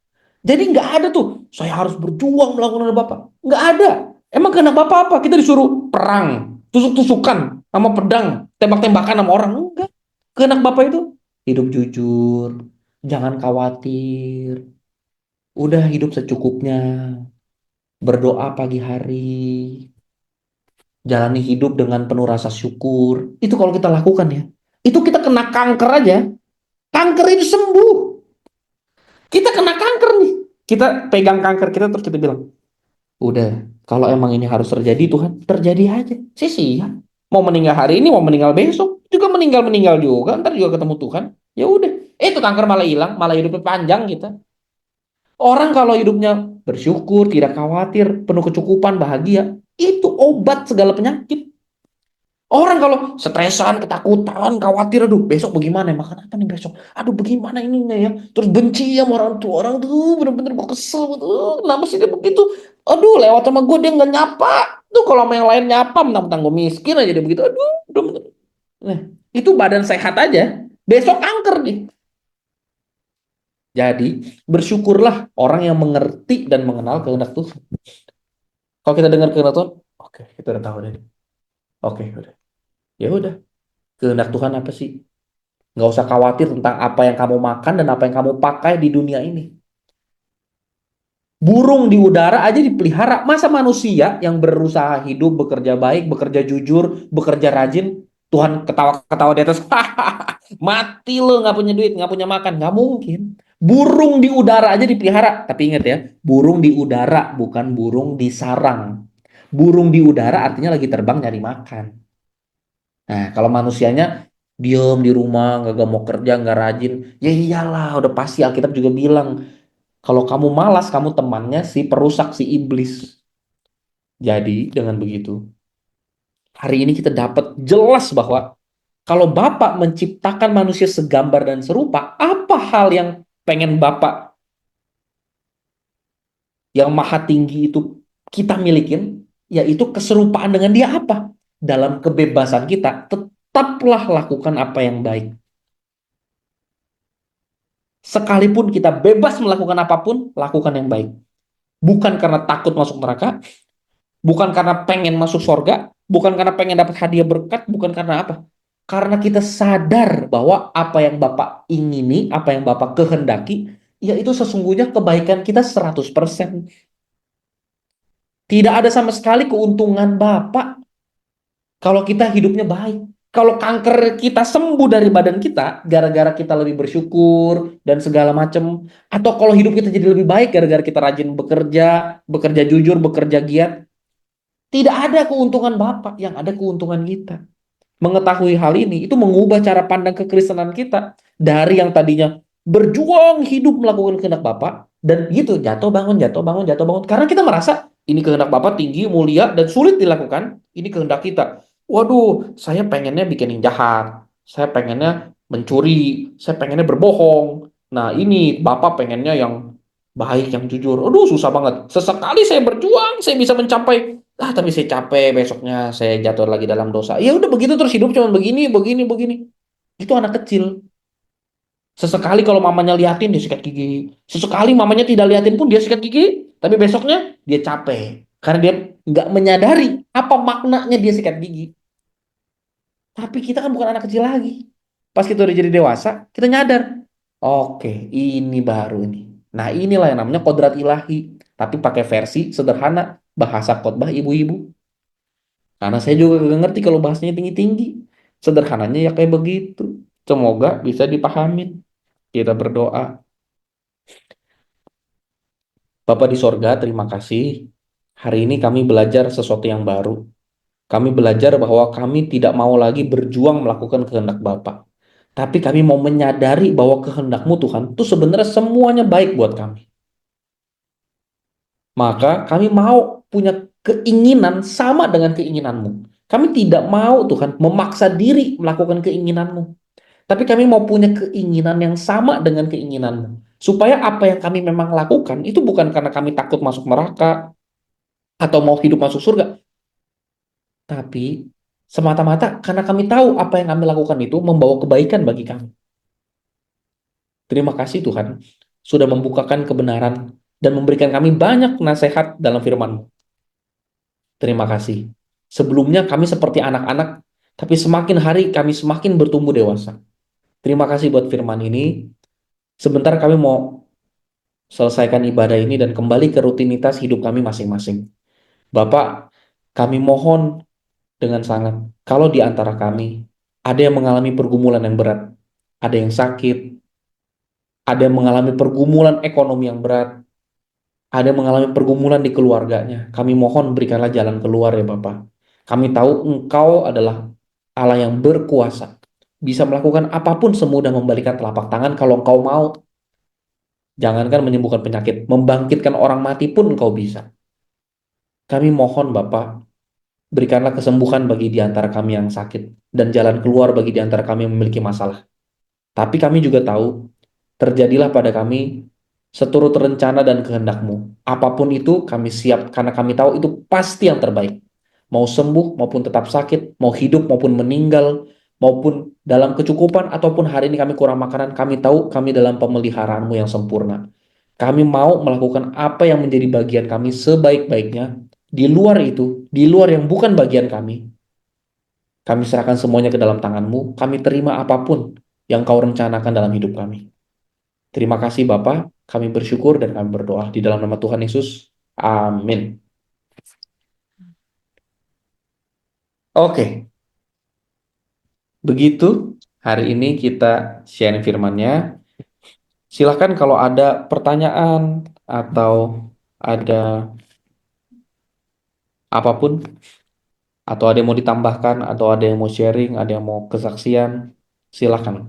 Jadi nggak ada tuh, saya harus berjuang melakukan kehendak Bapa. Nggak ada. Emang kehendak Bapa apa? Kita disuruh perang, tusuk-tusukan sama pedang, tembak-tembakan sama orang. Enggak. Kehendak Bapa itu hidup jujur, jangan khawatir, udah hidup secukupnya, berdoa pagi hari, jalani hidup dengan penuh rasa syukur. Itu kalau kita lakukan ya. Itu kita kena kanker aja, kanker itu sembuh. Kita kena kanker nih. Kita pegang kanker kita terus kita bilang, udah, kalau emang ini harus terjadi Tuhan, terjadi aja. Sih siap. Mau meninggal hari ini, mau meninggal besok, juga meninggal juga, ntar juga ketemu Tuhan. Ya udah, itu kanker malah hilang, malah hidupnya panjang kita. Orang kalau hidupnya bersyukur, tidak khawatir, penuh kecukupan, bahagia, itu obat segala penyakit. Orang kalau stresan, ketakutan, khawatir, aduh besok bagaimana ya, makan apa nih besok? Aduh bagaimana ininya ya? Terus benci sama orang tuh bener-bener gue kesel, tuh kenapa sih dia begitu? Aduh lewat sama gue dia nggak nyapa. Tuh kalau sama yang lain nyapa, mentang-mentang gue miskin aja dia begitu. Aduh, udah bener. Nah, itu badan sehat aja, besok kanker nih. Jadi bersyukurlah orang yang mengerti dan mengenal kehendak Tuhan. Kalau kita dengar kehendak Tuhan, oke kita udah tahu deh. Oke udah, ya udah. Kehendak Tuhan apa sih? Nggak usah khawatir tentang apa yang kamu makan dan apa yang kamu pakai di dunia ini. Burung di udara aja dipelihara. Masa manusia yang berusaha hidup, bekerja baik, bekerja jujur, bekerja rajin, Tuhan ketawa-ketawa di atas, mati lo nggak punya duit, nggak punya makan, nggak mungkin. Burung di udara aja dipelihara. Tapi ingat ya, burung di udara bukan burung di sarang. Burung di udara artinya lagi terbang nyari makan. Nah, kalau manusianya diem di rumah, nggak mau kerja, nggak rajin, ya iyalah, udah pasti Alkitab juga bilang, kalau kamu malas, kamu temannya si perusak, si iblis. Jadi, dengan begitu, hari ini kita dapat jelas bahwa kalau Bapak menciptakan manusia segambar dan serupa, apa hal yang pengen Bapak yang maha tinggi itu kita milikin, yaitu keserupaan dengan dia apa? Dalam kebebasan kita, tetaplah lakukan apa yang baik. Sekalipun kita bebas melakukan apapun, lakukan yang baik. Bukan karena takut masuk neraka, bukan karena pengen masuk surga, bukan karena pengen dapat hadiah berkat, bukan karena apa. Karena kita sadar bahwa apa yang Bapak ingini, apa yang Bapak kehendaki, yaitu sesungguhnya kebaikan kita 100%. Tidak ada sama sekali keuntungan Bapak kalau kita hidupnya baik. Kalau kanker kita sembuh dari badan kita, gara-gara kita lebih bersyukur dan segala macam, atau kalau hidup kita jadi lebih baik gara-gara kita rajin bekerja, bekerja jujur, bekerja giat, tidak ada keuntungan Bapak, yang ada keuntungan kita. Mengetahui hal ini, itu mengubah cara pandang kekristenan kita. Dari yang tadinya berjuang hidup melakukan kehendak Bapak, dan gitu, jatuh bangun, jatuh bangun, jatuh bangun. Karena kita merasa, ini kehendak Bapak tinggi, mulia, dan sulit dilakukan, ini kehendak kita. Waduh, saya pengennya bikin yang jahat. Saya pengennya mencuri. Saya pengennya berbohong. Nah, ini Bapak pengennya yang baik, yang jujur. Aduh, susah banget. Sesekali saya berjuang, saya bisa mencapai. Tapi saya capek, besoknya saya jatuh lagi dalam dosa. Ya udah begitu terus hidup cuma begini, begini, begini. Itu anak kecil. Sesekali kalau mamanya liatin, dia sikat gigi. Sesekali mamanya tidak liatin pun dia sikat gigi. Tapi besoknya dia capek. Karena dia nggak menyadari apa maknanya dia sikat gigi. Tapi kita kan bukan anak kecil lagi. Pas kita udah jadi dewasa, kita nyadar. Oke, ini baru ini. Nah, inilah yang namanya kodrat ilahi. Tapi pakai versi sederhana, bahasa khotbah ibu-ibu. Karena saya juga gak ngerti kalau bahasanya tinggi-tinggi. Sederhananya ya kayak begitu. Semoga bisa dipahamin. Kita berdoa. Bapa di sorga, terima kasih. Hari ini kami belajar sesuatu yang baru. Kami belajar bahwa kami tidak mau lagi berjuang melakukan kehendak Bapa. Tapi kami mau menyadari bahwa kehendakmu Tuhan itu sebenarnya semuanya baik buat kami. Maka kami mau punya keinginan sama dengan keinginanmu. Kami tidak mau Tuhan memaksa diri melakukan keinginanmu. Tapi kami mau punya keinginan yang sama dengan keinginanmu. Supaya apa yang kami memang lakukan itu bukan karena kami takut masuk neraka atau mau hidup masuk surga. Tapi semata-mata karena kami tahu apa yang kami lakukan itu membawa kebaikan bagi kami. Terima kasih Tuhan sudah membukakan kebenaran dan memberikan kami banyak nasihat dalam firman-Mu. Terima kasih. Sebelumnya kami seperti anak-anak, tapi semakin hari kami semakin bertumbuh dewasa. Terima kasih buat firman ini. Sebentar kami mau selesaikan ibadah ini dan kembali ke rutinitas hidup kami masing-masing. Bapak, kami mohon dengan sangat, kalau di antara kami ada yang mengalami pergumulan yang berat, ada yang sakit, ada yang mengalami pergumulan ekonomi yang berat, ada yang mengalami pergumulan di keluarganya. Kami mohon berikanlah jalan keluar ya Bapa. Kami tahu Engkau adalah Allah yang berkuasa, bisa melakukan apapun semudah membalikan telapak tangan kalau Engkau mau. Jangankan menyembuhkan penyakit, membangkitkan orang mati pun Engkau bisa. Kami mohon Bapa, berikanlah kesembuhan bagi di antara kami yang sakit dan jalan keluar bagi di antara kami yang memiliki masalah. Tapi kami juga tahu, terjadilah pada kami seturut rencana dan kehendak-Mu. Apapun itu kami siap karena kami tahu itu pasti yang terbaik. Mau sembuh maupun tetap sakit, mau hidup maupun meninggal, maupun dalam kecukupan ataupun hari ini kami kurang makanan, kami tahu kami dalam pemeliharaan-Mu yang sempurna. Kami mau melakukan apa yang menjadi bagian kami sebaik-baiknya. Di luar itu, di luar yang bukan bagian kami serahkan semuanya ke dalam tangan-Mu. Kami terima apapun yang Kau rencanakan dalam hidup kami. Terima kasih Bapa, kami bersyukur dan kami berdoa di dalam nama Tuhan Yesus. Amin. Oke, begitu hari ini kita sharing firman-Nya. Silahkan kalau ada pertanyaan atau ada apapun, atau ada yang mau ditambahkan, atau ada yang mau sharing, ada yang mau kesaksian, silahkan.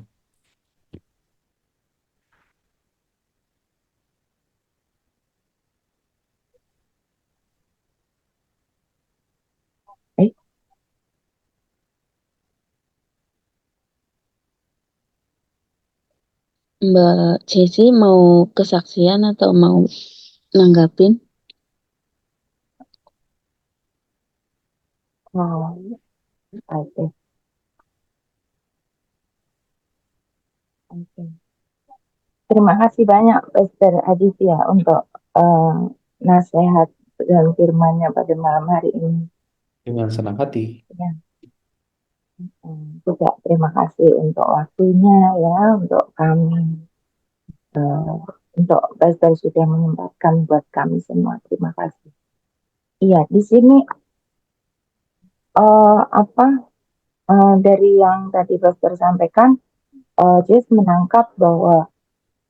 Eh, Mbak Ceci mau kesaksian atau mau nanggapin? Oh, oke, oke. Terima kasih banyak, Pastor Aditya, untuk eh, nasihat dan firman-Nya pada malam hari ini. Dengan senang hati. Ya, juga terima kasih untuk waktunya ya, untuk kami, eh, untuk Pastor sudah menyempatkan buat kami semua. Terima kasih. Iya, di sini apa dari yang tadi Pastor sampaikan, Jess menangkap bahwa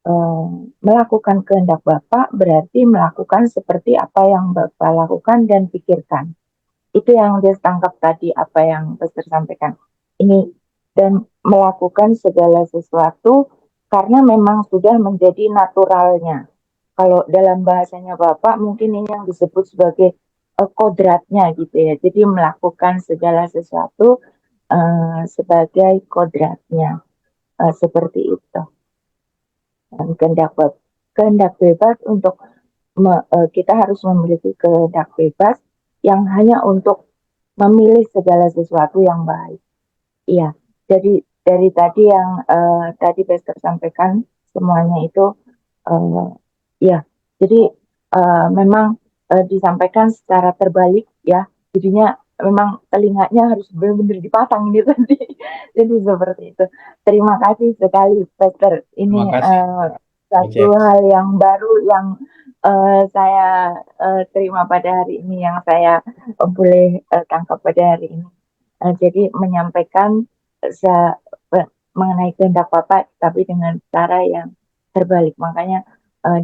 eh, melakukan kehendak Bapak berarti melakukan seperti apa yang Bapak lakukan dan pikirkan. Itu yang dia tangkap tadi, apa yang Pastor sampaikan. Ini dan melakukan segala sesuatu karena memang sudah menjadi naturalnya. Kalau dalam bahasanya Bapak mungkin ini yang disebut sebagai kodratnya gitu ya. Jadi melakukan segala sesuatu sebagai kodratnya, seperti itu. Dan kehendak bebas untuk kita harus memiliki kehendak bebas yang hanya untuk memilih segala sesuatu yang baik. Iya, jadi dari tadi yang tadi Pastor sampaikan semuanya itu ya, jadi memang disampaikan secara terbalik ya, jadinya memang telinganya harus benar-benar dipasang ini tadi. Jadi seperti itu. Terima kasih sekali, Pastor. Ini Terima kasih, satu Cek. hal yang baru yang saya terima pada hari ini, yang saya boleh tangkap pada hari ini. Jadi menyampaikan se- mengenai kehendak Bapak, tapi dengan cara yang terbalik. Makanya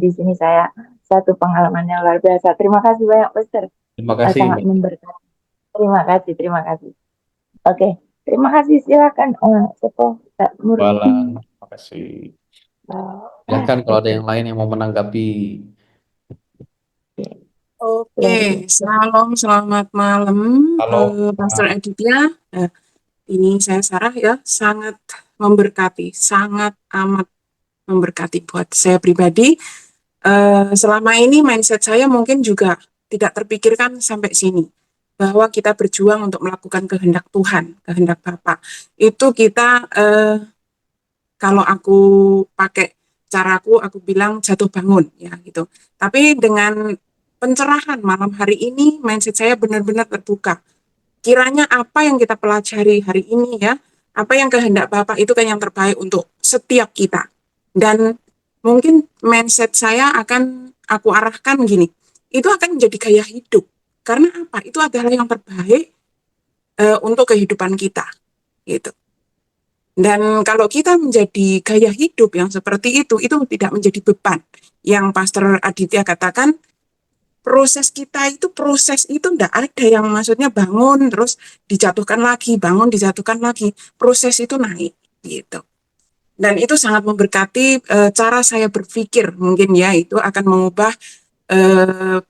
di sini saya satu pengalaman yang luar biasa. Terima kasih banyak, Pastor. Terima kasih, Sangat Mbak memberkati. Terima kasih, terima kasih. Oke, terima kasih. Silakan, Sepo, Kak Balan. Murni. Terima kasih. Silahkan kalau ada Oke, yang lain yang mau menanggapi. luar Oke, biasa. selamat malam, Halo, Pastor Pak. Aditya. Ini saya Sarah ya, sangat memberkati, sangat amat memberkati buat saya pribadi. Selama ini mindset saya mungkin juga tidak terpikirkan sampai sini, bahwa kita berjuang untuk melakukan kehendak Tuhan, kehendak Bapa. Itu kita, kalau aku pakai caraku, aku bilang jatuh bangun, ya gitu. Tapi dengan pencerahan malam hari ini, mindset saya benar-benar terbuka. Kiranya apa yang kita pelajari hari ini ya, apa yang kehendak Bapak itu kan yang terbaik untuk setiap kita. Dan mungkin mindset saya akan aku arahkan gini, itu akan menjadi gaya hidup. Karena apa? Itu adalah yang terbaik untuk kehidupan kita, gitu. Dan kalau kita menjadi gaya hidup yang seperti itu tidak menjadi beban. Yang Pastor Aditya katakan, proses kita itu enggak ada yang maksudnya bangun terus dijatuhkan lagi, bangun dijatuhkan lagi. Proses itu naik gitu. Dan itu sangat memberkati cara saya berpikir mungkin ya itu akan mengubah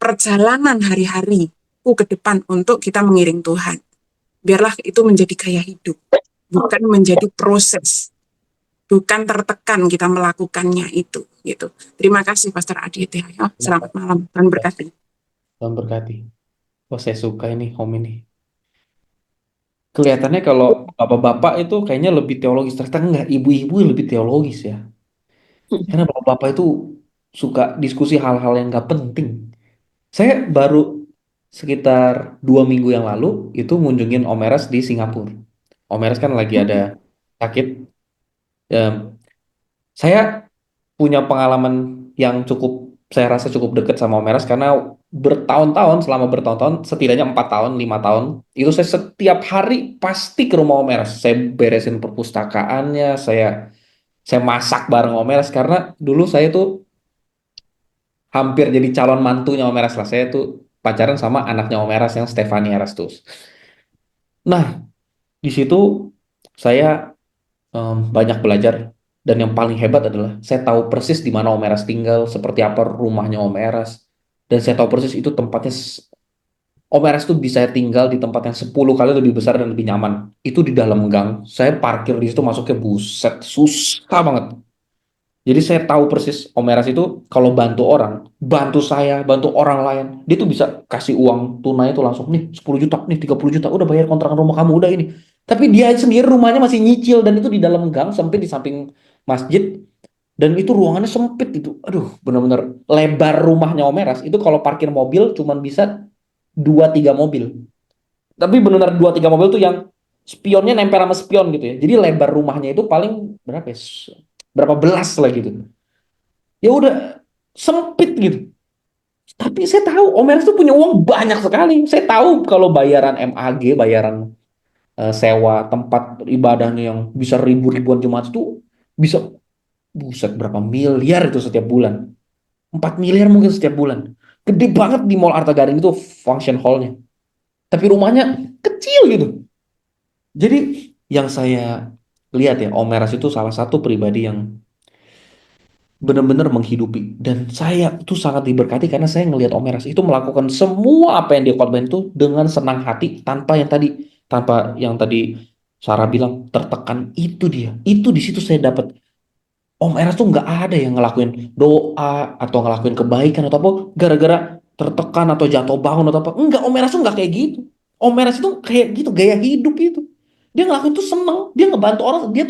perjalanan hari-hariku ke depan untuk kita mengiring Tuhan. Biarlah itu menjadi gaya hidup, bukan menjadi proses, bukan tertekan kita melakukannya itu gitu. Terima kasih Pastor Aditya ya. Selamat malam dan berkati. Tuhan berkati. Oh, saya suka ini Om ini. Kelihatannya kalau bapak-bapak itu kayaknya lebih teologis. Ternyata enggak, ibu-ibu lebih teologis ya. Karena bapak-bapak itu suka diskusi hal-hal yang nggak penting. Saya baru sekitar 2 minggu yang lalu itu ngunjungin Om Eras di Singapura. Om Eras kan lagi ada sakit. Ya, saya punya pengalaman yang saya rasa cukup dekat sama Om Eras karena selama bertahun-tahun, setidaknya 4 tahun, 5 tahun, itu saya setiap hari pasti ke rumah Om Eras. Saya beresin perpustakaannya, saya masak bareng Om Eras karena dulu saya tuh hampir jadi calon mantunya Om Eras lah. Saya tuh pacaran sama anaknya Om Eras yang Stefani Erastus. Nah, di situ saya banyak belajar dan yang paling hebat adalah saya tahu persis di mana Om Eras tinggal, seperti apa rumahnya Om Eras, dan saya tahu persis itu tempatnya. Om Eras tuh bisa tinggal di tempat yang 10 kali lebih besar dan lebih nyaman. Itu di dalam gang. Saya parkir di situ masuknya buset, susah banget. Jadi saya tahu persis Om Eras itu kalau bantu orang, bantu saya, bantu orang lain, dia tuh bisa kasih uang tunai itu langsung nih 10 juta, nih 30 juta, udah bayar kontrakan rumah kamu udah ini. Tapi dia sendiri rumahnya masih nyicil dan itu di dalam gang sempit di samping masjid dan itu ruangannya sempit itu. Aduh, benar-benar lebar rumahnya Om Eras itu kalau parkir mobil cuman bisa 2 3 mobil. Tapi benar-benar 2 3 mobil tuh yang spionnya nempel sama spion gitu ya. Jadi lebar rumahnya itu paling berapa ya? Berapa belas lah gitu. Ya udah sempit gitu. Tapi saya tahu Om Eres tuh punya uang banyak sekali. Saya tahu kalau bayaran MAG, bayaran sewa tempat ibadahnya yang bisa ribu-ribuan jemaat itu bisa buset berapa miliar itu setiap bulan. 4 miliar mungkin setiap bulan. Gede banget di Mall Arta Garing itu function hall-nya. Tapi rumahnya kecil gitu. Jadi yang saya lihat ya, Om Eres itu salah satu pribadi yang benar-benar menghidupi dan saya tuh sangat diberkati karena saya ngelihat Om Eras itu melakukan semua apa yang dia korban itu dengan senang hati tanpa yang tadi Sarah bilang tertekan. Itu dia, itu di situ saya dapat Om Eras tuh nggak ada yang ngelakuin doa atau ngelakuin kebaikan atau apa gara-gara tertekan atau jatuh bangun atau apa, enggak. Om Eras tuh nggak kayak gitu. Om Eras itu kayak gitu gaya hidup itu, dia ngelakuin tuh seneng, dia ngebantu orang, dia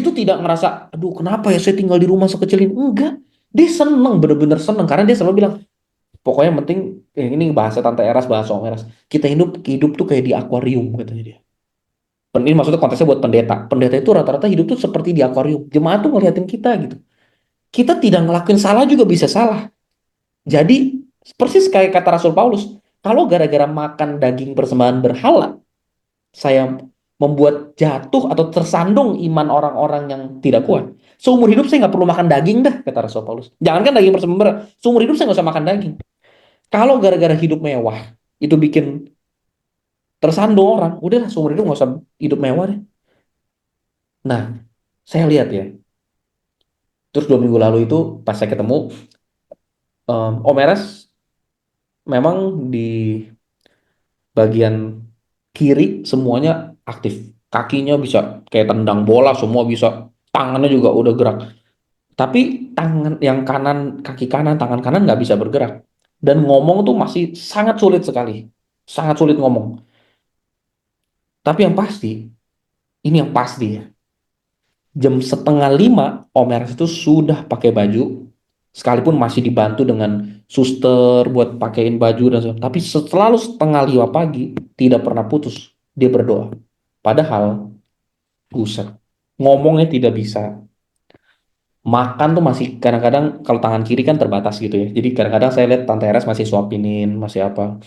tuh tidak ngerasa, aduh kenapa ya saya tinggal di rumah sekecil ini. Enggak. Dia seneng, bener-bener seneng. Karena dia selalu bilang, pokoknya yang penting, ini bahasa Tante Eras, bahasa Om Eras. Kita hidup tuh kayak di akuarium, katanya dia. Ini maksudnya konteksnya buat pendeta. Pendeta itu rata-rata hidup tuh seperti di akuarium. Jemaat tuh ngeliatin kita gitu. Kita tidak ngelakuin salah juga bisa salah. Jadi, persis kayak kata Rasul Paulus, kalau gara-gara makan daging persembahan berhala, saya membuat jatuh atau tersandung iman orang-orang yang tidak kuat. Seumur hidup saya nggak perlu makan daging dah, kata Rasul Paulus. Jangankan daging persembahan, seumur hidup saya nggak usah makan daging. Kalau gara-gara hidup mewah, itu bikin tersandung orang, udahlah seumur hidup nggak usah hidup mewah deh. Nah, saya lihat ya, terus 2 minggu lalu itu pas saya ketemu, Om Eras memang di bagian kiri semuanya aktif. Kakinya bisa kayak tendang bola, semua bisa. Tangannya juga udah gerak. Tapi tangan yang kanan, kaki kanan, tangan kanan nggak bisa bergerak. Dan ngomong tuh masih sangat sulit sekali. Sangat sulit ngomong. Tapi yang pasti, ini yang pasti ya. Jam 4:30, Om Eras itu sudah pakai baju. Sekalipun masih dibantu dengan suster buat pakein baju dan sebagainya. Tapi selalu 4:30 pagi, tidak pernah putus. Dia berdoa. Padahal, buset, ngomongnya tidak bisa. Makan tuh masih kadang-kadang kalau tangan kiri kan terbatas gitu ya. Jadi kadang-kadang saya lihat Tante Eras masih suapinin, masih apa.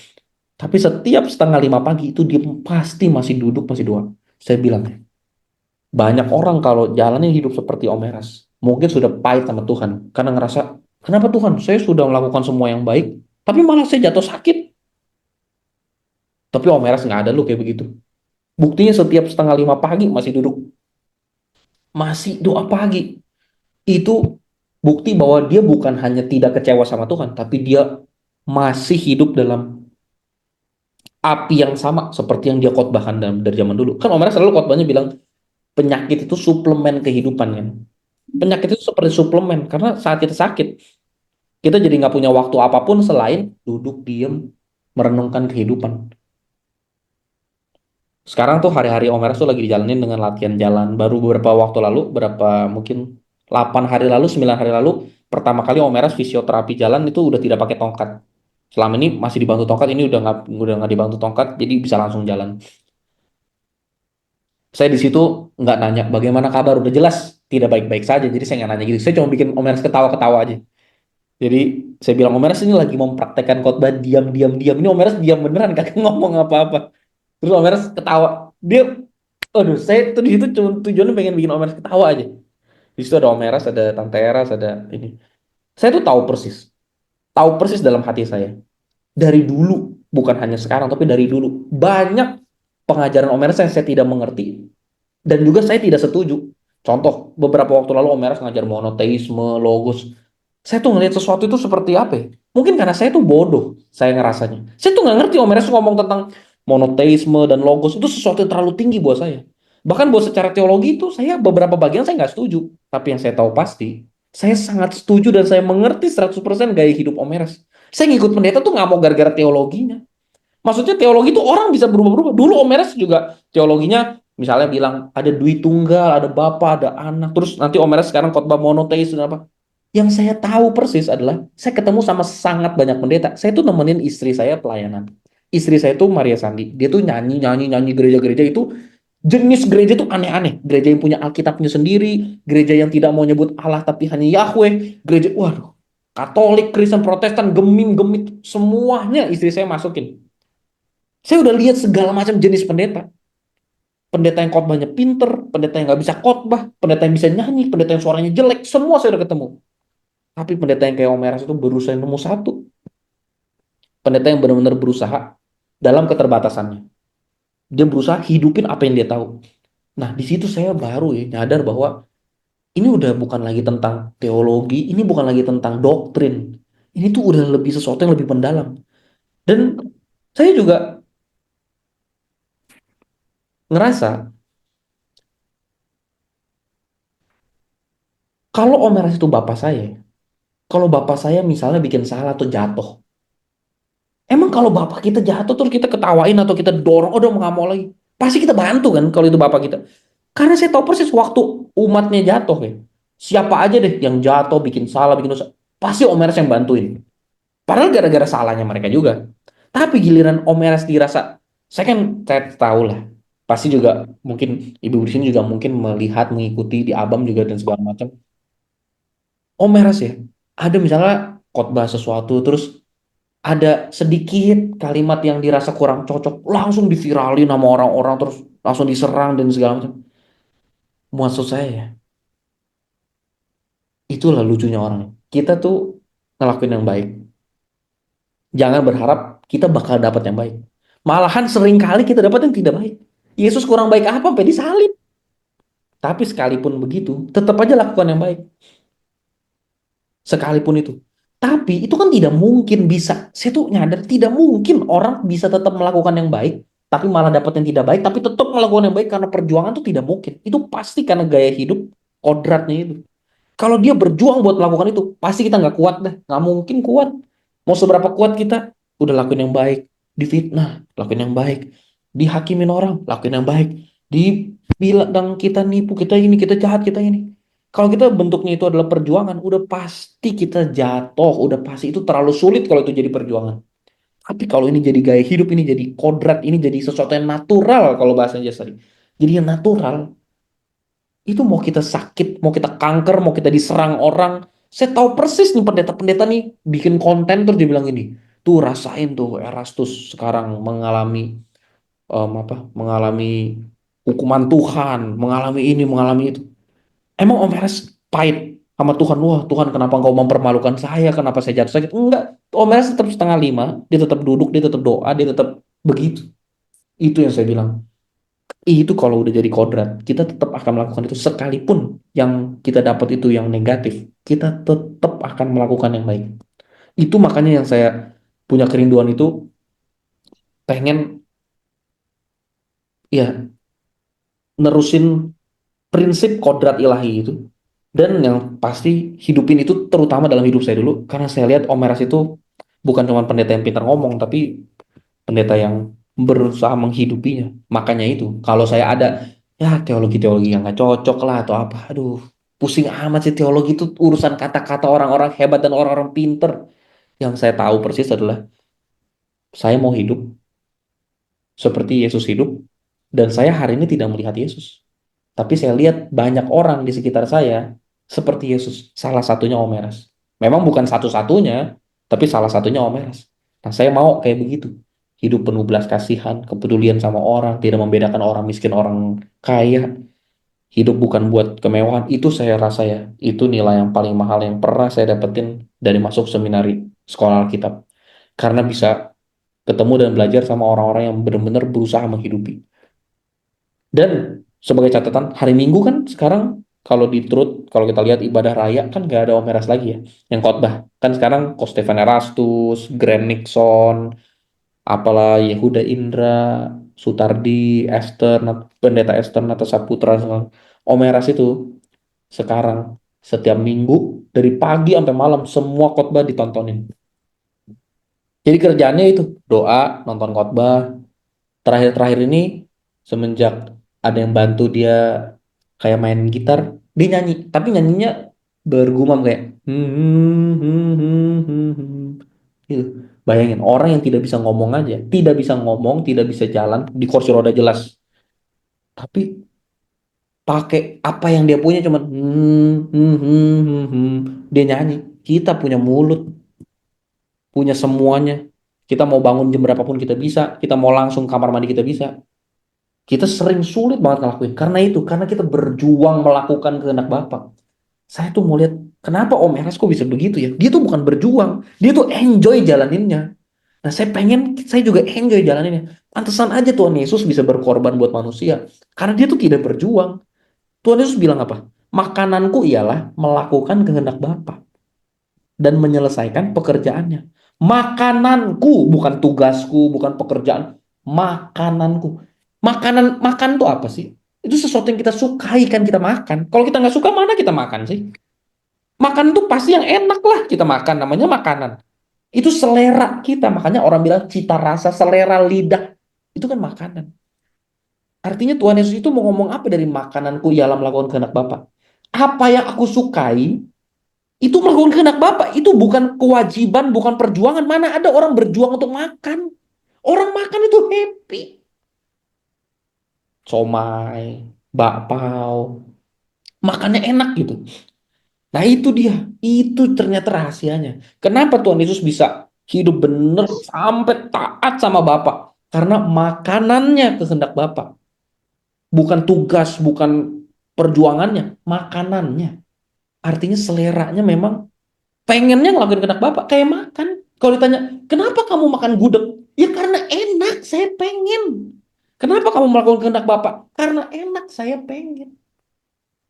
Tapi setiap 4:30 pagi itu dia pasti masih duduk, masih doa. Saya bilang, banyak orang kalau jalannya hidup seperti Om Eras, mungkin sudah pahit sama Tuhan. Karena ngerasa, kenapa Tuhan? Saya sudah melakukan semua yang baik. Tapi malah saya jatuh sakit. Tapi Om Eras nggak ada loh kayak begitu. Buktinya setiap setengah 5 pagi masih duduk, masih doa pagi. Itu bukti bahwa dia bukan hanya tidak kecewa sama Tuhan, tapi dia masih hidup dalam api yang sama seperti yang dia khotbahkan dari zaman dulu. Kan Om Eras selalu khotbahnya bilang penyakit itu suplemen kehidupan kan. Penyakit itu seperti suplemen karena saat kita sakit, kita jadi nggak punya waktu apapun selain duduk diem merenungkan kehidupan. Sekarang tuh hari-hari Om Eras tuh lagi dijalanin dengan latihan jalan. Baru beberapa waktu lalu, berapa mungkin 8 hari lalu, 9 hari lalu, pertama kali Om Eras fisioterapi jalan itu udah tidak pakai tongkat. Selama ini masih dibantu tongkat, ini udah nggak dibantu tongkat, jadi bisa langsung jalan. Saya di situ nggak nanya bagaimana kabar, udah jelas tidak baik-baik saja. Jadi saya nggak nanya gitu. Saya cuma bikin Om Eras ketawa-ketawa aja. Jadi saya bilang Om Eras ini lagi mempraktekkan khotbah diam diam diam. Ini Om Eras diam beneran kagak ngomong apa-apa. Terus Om Eras ketawa. Dia, aduh, saya tuh di situ cuma tujuannya pengen bikin Om Eras ketawa aja. Di situ ada Om Eras, ada Tante Eras, ada ini. Saya tuh tahu persis dalam hati saya. Dari dulu, bukan hanya sekarang, tapi dari dulu banyak pengajaran Om Eras yang saya tidak mengerti dan juga saya tidak setuju. Contoh, beberapa waktu lalu Om Eras ngajar monoteisme, logos. Saya tuh ngelihat sesuatu itu seperti apa ya? Mungkin karena saya tuh bodoh, saya ngerasanya. Saya tuh nggak ngerti Om Eres ngomong tentang monoteisme dan logos itu sesuatu yang terlalu tinggi buat saya. Bahkan buat secara teologi itu saya beberapa bagian saya nggak setuju. Tapi yang saya tahu pasti, saya sangat setuju dan saya mengerti 100% gaya hidup Om Eres. Saya ngikut pendeta tuh nggak mau gara-gara teologinya. Maksudnya teologi itu orang bisa berubah-ubah. Dulu Om Eres juga teologinya misalnya bilang ada duit tunggal, ada bapa, ada anak. Terus nanti Om Eres sekarang khotbah monoteis dan apa. Yang saya tahu persis adalah saya ketemu sama sangat banyak pendeta. Saya tuh nemenin istri saya pelayanan. Istri saya tuh Maria Sandi. Dia tuh nyanyi nyanyi nyanyi gereja-gereja itu jenis gereja tuh aneh-aneh. Gereja yang punya Alkitabnya sendiri, gereja yang tidak mau nyebut Allah tapi hanya Yahweh, gereja waduh, Katolik, Kristen, Protestan, gemim, gemit, semuanya istri saya masukin. Saya udah lihat segala macam jenis pendeta. Pendeta yang khotbahnya pinter, pendeta yang nggak bisa khotbah, pendeta yang bisa nyanyi, pendeta yang suaranya jelek, semua saya udah ketemu. Tapi pendeta yang kayak Om Eras itu berusaha nemu satu. Pendeta yang benar-benar berusaha dalam keterbatasannya. Dia berusaha hidupin apa yang dia tahu. Nah, di situ saya baru ya nyadar bahwa ini udah bukan lagi tentang teologi, ini bukan lagi tentang doktrin. Ini tuh udah lebih sesuatu yang lebih mendalam. Dan saya juga ngerasa kalau Om Eras itu bapak saya, kalau bapak saya misalnya bikin salah atau jatuh, emang kalau bapak kita jatuh terus kita ketawain atau kita dorong, oh udah nggak mau lagi, pasti kita bantu kan kalau itu bapak kita. Karena saya tahu persis waktu umatnya jatuh ya, siapa aja deh yang jatuh, bikin salah, bikin dosa, pasti Om Eras yang bantuin. Padahal gara-gara salahnya mereka juga. Tapi giliran Om Eras dirasa, saya tahu lah, pasti juga mungkin ibu di sini juga mungkin melihat, mengikuti di Abam juga dan segala macam. Om Eras ya, ada misalnya khotbah sesuatu terus ada sedikit kalimat yang dirasa kurang cocok, langsung diviralin sama orang-orang terus langsung diserang dan segala macam. Maksud saya ya, itulah lucunya orang. Kita tuh ngelakuin yang baik. Jangan berharap kita bakal dapat yang baik. Malahan sering kali kita dapat yang tidak baik. Yesus kurang baik apa sampai disalib. Tapi sekalipun begitu, tetap aja lakukan yang baik. Sekalipun itu. Tapi itu kan tidak mungkin bisa. Saya tuh nyadar tidak mungkin orang bisa tetap melakukan yang baik, tapi malah dapat yang tidak baik, tapi tetap melakukan yang baik karena perjuangan itu tidak mungkin. Itu pasti karena gaya hidup kodratnya itu. Kalau dia berjuang buat melakukan itu, pasti kita nggak kuat deh. Nggak mungkin kuat. Mau seberapa kuat kita, udah lakuin yang baik. Difitnah, lakuin yang baik. Dihakimin orang, lakuin yang baik. Dibilang kita nipu, kita ini, kita jahat, kita ini. Kalau kita bentuknya itu adalah perjuangan, udah pasti kita jatuh, udah pasti itu terlalu sulit kalau itu jadi perjuangan. Tapi kalau ini jadi gaya hidup, ini jadi kodrat, ini jadi sesuatu yang natural kalau bahasanya tadi. Jadi yang natural, itu mau kita sakit, mau kita kanker, mau kita diserang orang. Saya tahu persis nih pendeta-pendeta nih bikin konten terus dia bilang ini. Tuh rasain tuh Erastus sekarang mengalami apa? Mengalami hukuman Tuhan, mengalami ini, mengalami itu. Emang Om Eras pahit sama Tuhan. Wah Tuhan, kenapa engkau mempermalukan saya? Kenapa saya jatuh sakit? Enggak. Omelas tetap setengah lima, dia tetap duduk, dia tetap doa, dia tetap begitu. Itu yang saya bilang. Itu kalau udah jadi kodrat, kita tetap akan melakukan itu sekalipun yang kita dapat itu yang negatif, kita tetap akan melakukan yang baik. Itu makanya yang saya punya kerinduan itu, pengen ya nerusin prinsip kodrat ilahi itu. Dan yang pasti hidupin itu terutama dalam hidup saya dulu, karena saya lihat Om Eras itu bukan cuma pendeta yang pintar ngomong, tapi pendeta yang berusaha menghidupinya. Makanya itu, kalau saya ada ya teologi-teologi yang nggak cocok lah atau apa, aduh, pusing amat sih teologi itu urusan kata-kata orang-orang hebat dan orang-orang pinter. Yang saya tahu persis adalah saya mau hidup seperti Yesus hidup, dan saya hari ini tidak melihat Yesus. Tapi saya lihat banyak orang di sekitar saya seperti Yesus. Salah satunya Om Eras. Memang bukan satu-satunya, tapi salah satunya Om Eras. Nah, saya mau kayak begitu. Hidup penuh belas kasihan, kepedulian sama orang, tidak membedakan orang miskin, orang kaya. Hidup bukan buat kemewahan. Itu saya rasa ya, itu nilai yang paling mahal yang pernah saya dapetin dari masuk seminari sekolah Alkitab. Karena bisa ketemu dan belajar sama orang-orang yang benar-benar berusaha menghidupi. Dan sebagai catatan, hari Minggu kan sekarang kalau di Truth, kalau kita lihat ibadah raya kan nggak ada Om Eras lagi ya, yang khotbah. Kan sekarang Ko Stefan Erastus, Grant Nixon, apalah Yehuda Indra, Sutardi, Pendeta Esther Nata Saputra, semua. Om Eras itu sekarang setiap minggu dari pagi sampai malam semua khotbah ditontonin. Jadi kerjaannya itu doa, nonton khotbah. Terakhir-terakhir ini semenjak ada yang bantu dia kayak main gitar, dia nyanyi, tapi nyanyinya bergumam kayak gitu. Bayangin orang yang tidak bisa ngomong aja, tidak bisa ngomong, tidak bisa jalan di kursi roda jelas, tapi pakai apa yang dia punya cuman dia nyanyi. Kita punya mulut, punya semuanya. Kita mau bangun jam berapapun kita bisa, kita mau langsung kamar mandi kita bisa. Kita sering sulit banget ngelakuin. Karena itu, karena kita berjuang melakukan kehendak Bapak. Saya tuh mau lihat, kenapa Om Eras kok bisa begitu ya? Dia tuh bukan berjuang, dia tuh enjoy jalaninnya. Nah, saya pengen, saya juga enjoy jalaninnya. Pantesan aja Tuhan Yesus bisa berkorban buat manusia. Karena dia tuh tidak berjuang. Tuhan Yesus bilang apa? Makananku ialah melakukan kehendak Bapa dan menyelesaikan pekerjaannya. Makananku, bukan tugasku, bukan pekerjaan. Makananku. Makan tuh apa sih? Itu sesuatu yang kita sukai kan kita makan. Kalau kita nggak suka, mana kita makan sih? Makan tuh pasti yang enak lah kita makan. Namanya makanan. Itu selera kita. Makanya orang bilang cita rasa, selera lidah. Itu kan makanan. Artinya Tuhan Yesus itu mau ngomong apa dari makananku ialah melakukan kehendak Bapa. Apa yang aku sukai, itu melakukan kehendak Bapak. Itu bukan kewajiban, bukan perjuangan. Mana ada orang berjuang untuk makan. Orang makan itu happy. Somai, bakpao, makannya enak gitu. Nah itu dia. Itu ternyata rahasianya. Kenapa Tuhan Yesus bisa hidup benar sampai taat sama Bapak? Karena makanannya kehendak Bapak. Bukan tugas, bukan perjuangannya. Makanannya. Artinya seleranya memang pengennya ngelakuin kehendak Bapak kayak makan. Kalau ditanya, kenapa kamu makan gudeg? Ya karena enak, saya pengen. Kenapa kamu melakukan kehendak Bapak? Karena enak, saya pengen.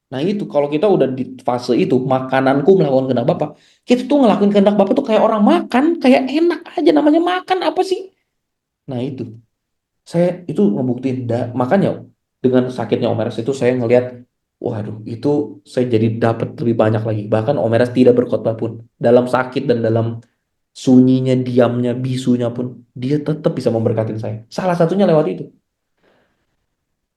Nah itu, kalau kita udah di fase itu, makananku melakukan kehendak Bapak. Kita tuh ngelakuin kehendak Bapak tuh kayak orang makan, kayak enak aja namanya makan, apa sih? Nah itu, saya itu ngebuktiin. Makanya dengan sakitnya Om Eras itu saya ngelihat, waduh, itu saya jadi dapat lebih banyak lagi. Bahkan Om Eras tidak berkhotbah pun, dalam sakit dan dalam sunyinya, diamnya, bisunya pun, dia tetap bisa memberkatin saya. Salah satunya lewat itu.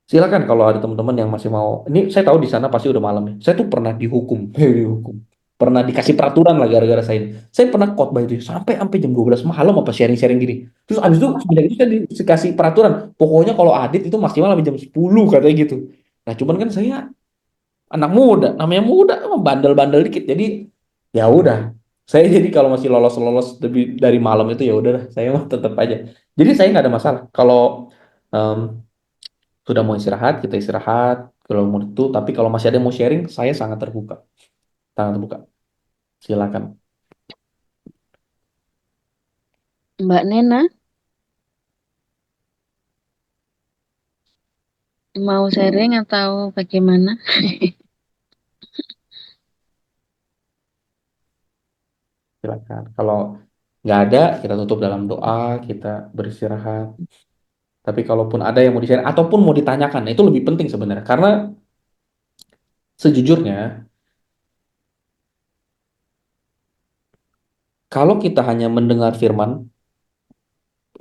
Silakan kalau ada teman-teman yang masih mau. Ini saya tahu di sana pasti udah malam ya. Saya tuh pernah dihukum, dihukum. Pernah dikasih peraturan lah gara-gara saya ini. Saya pernah khotbah itu sampai sampai jam 12 malam apa sharing-sharing gini. Terus abis itu sebenarnya itu saya dikasih peraturan. Pokoknya kalau Adit itu maksimal sampai jam 10 katanya gitu. Nah, cuman kan saya anak muda, namanya muda, emang bandel-bandel dikit. Jadi ya udah. Saya jadi kalau masih lolos-lolos lebih dari malam itu ya udah, saya mah tetap aja. Jadi saya nggak ada masalah. Kalau em, sudah mau istirahat, kita istirahat. Kalau mau itu, tapi kalau masih ada yang mau sharing, saya sangat terbuka. Tangan terbuka. Silakan. Mbak Nena, mau sharing atau bagaimana? Silakan. Kalau nggak ada, kita tutup dalam doa, kita beristirahat. Tapi kalaupun ada yang mau di-share ataupun mau ditanyakan, itu lebih penting sebenarnya. Karena sejujurnya, kalau kita hanya mendengar firman,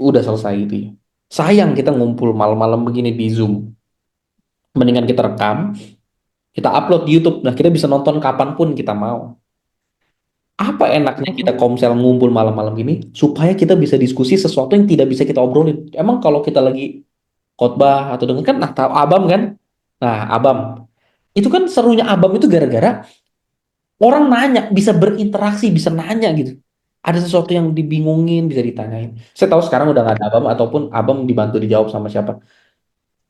udah selesai itu ya. Sayang kita ngumpul malam-malam begini di Zoom. Mendingan kita rekam, kita upload di YouTube. Nah, kita bisa nonton kapanpun kita mau. Apa enaknya kita komsel ngumpul malam-malam gini supaya kita bisa diskusi sesuatu yang tidak bisa kita obrolin. Emang kalau kita lagi khotbah atau dengan kan, nah tahu Abam kan? Nah, Abam. Itu kan serunya Abam itu gara-gara orang nanya, bisa berinteraksi, bisa nanya gitu. Ada sesuatu yang dibingungin, bisa ditanyain. Saya tahu sekarang udah nggak ada Abam ataupun Abam dibantu dijawab sama siapa.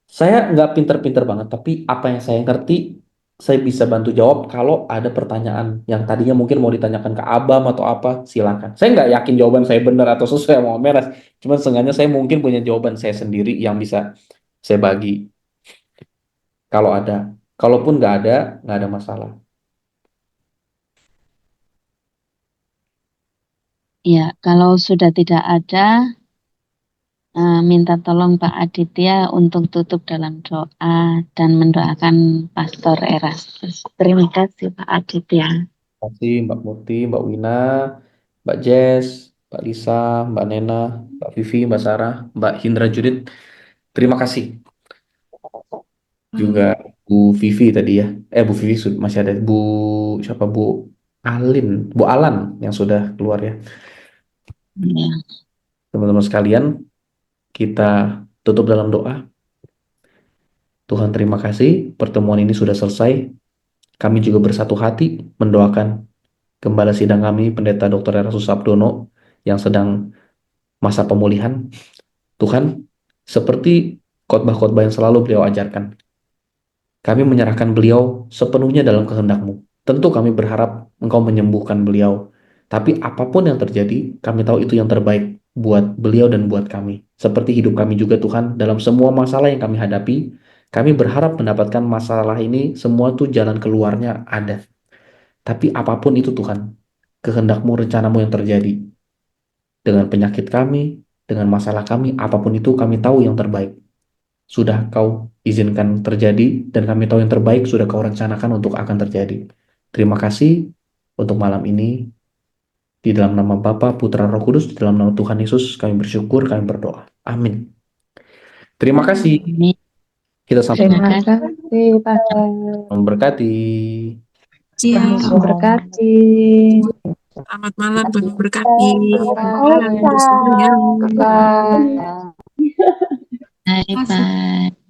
Saya nggak pinter-pinter banget, tapi apa yang saya ngerti, saya bisa bantu jawab kalau ada pertanyaan yang tadinya mungkin mau ditanyakan ke Abam atau apa, silakan. Saya nggak yakin jawaban saya benar atau sesuai mau meres. Cuman seenggaknya saya mungkin punya jawaban saya sendiri yang bisa saya bagi kalau ada. Kalaupun nggak ada masalah. Ya, kalau sudah tidak ada, minta tolong Pak Aditya untuk tutup dalam doa dan mendoakan Pastor Erastus. Terima kasih Pak Aditya. Terima kasih Mbak Murti, Mbak Wina, Mbak Jess, Mbak Lisa, Mbak Nena, Mbak Vivi, Mbak Sarah, Mbak Hindra Judit. Terima kasih juga Bu Vivi tadi ya. Bu Vivi masih ada. Bu siapa? Alin, Bu Alan yang sudah keluar ya. Ya. Teman-teman sekalian, kita tutup dalam doa. Tuhan terima kasih, pertemuan ini sudah selesai. Kami juga bersatu hati mendoakan Gembala Sidang kami, Pendeta Dr. Erastus Sabdono, yang sedang masa pemulihan. Tuhan, seperti khotbah-khotbah yang selalu beliau ajarkan, kami menyerahkan beliau sepenuhnya dalam kehendak-Mu. Tentu kami berharap Engkau menyembuhkan beliau. Tapi apapun yang terjadi, kami tahu itu yang terbaik buat beliau dan buat kami. Seperti hidup kami juga Tuhan, dalam semua masalah yang kami hadapi, kami berharap mendapatkan masalah ini, semua tuh jalan keluarnya ada. Tapi apapun itu Tuhan, kehendak-Mu, rencana-Mu yang terjadi. Dengan penyakit kami, dengan masalah kami, apapun itu kami tahu yang terbaik sudah Kau izinkan terjadi, dan kami tahu yang terbaik sudah Kau rencanakan untuk akan terjadi. Terima kasih untuk malam ini. Di dalam nama Bapa, Putra, Roh Kudus, di dalam nama Tuhan Yesus, kami bersyukur, kami berdoa. Amin. Terima kasih. Amin. Kita sampai Terima Terima kasih. kasih, Pastor. memberkati. Cia. Tuhan memberkati. Selamat malam, Tuhan berkati. Bye. Bye. Bye. Bye bye.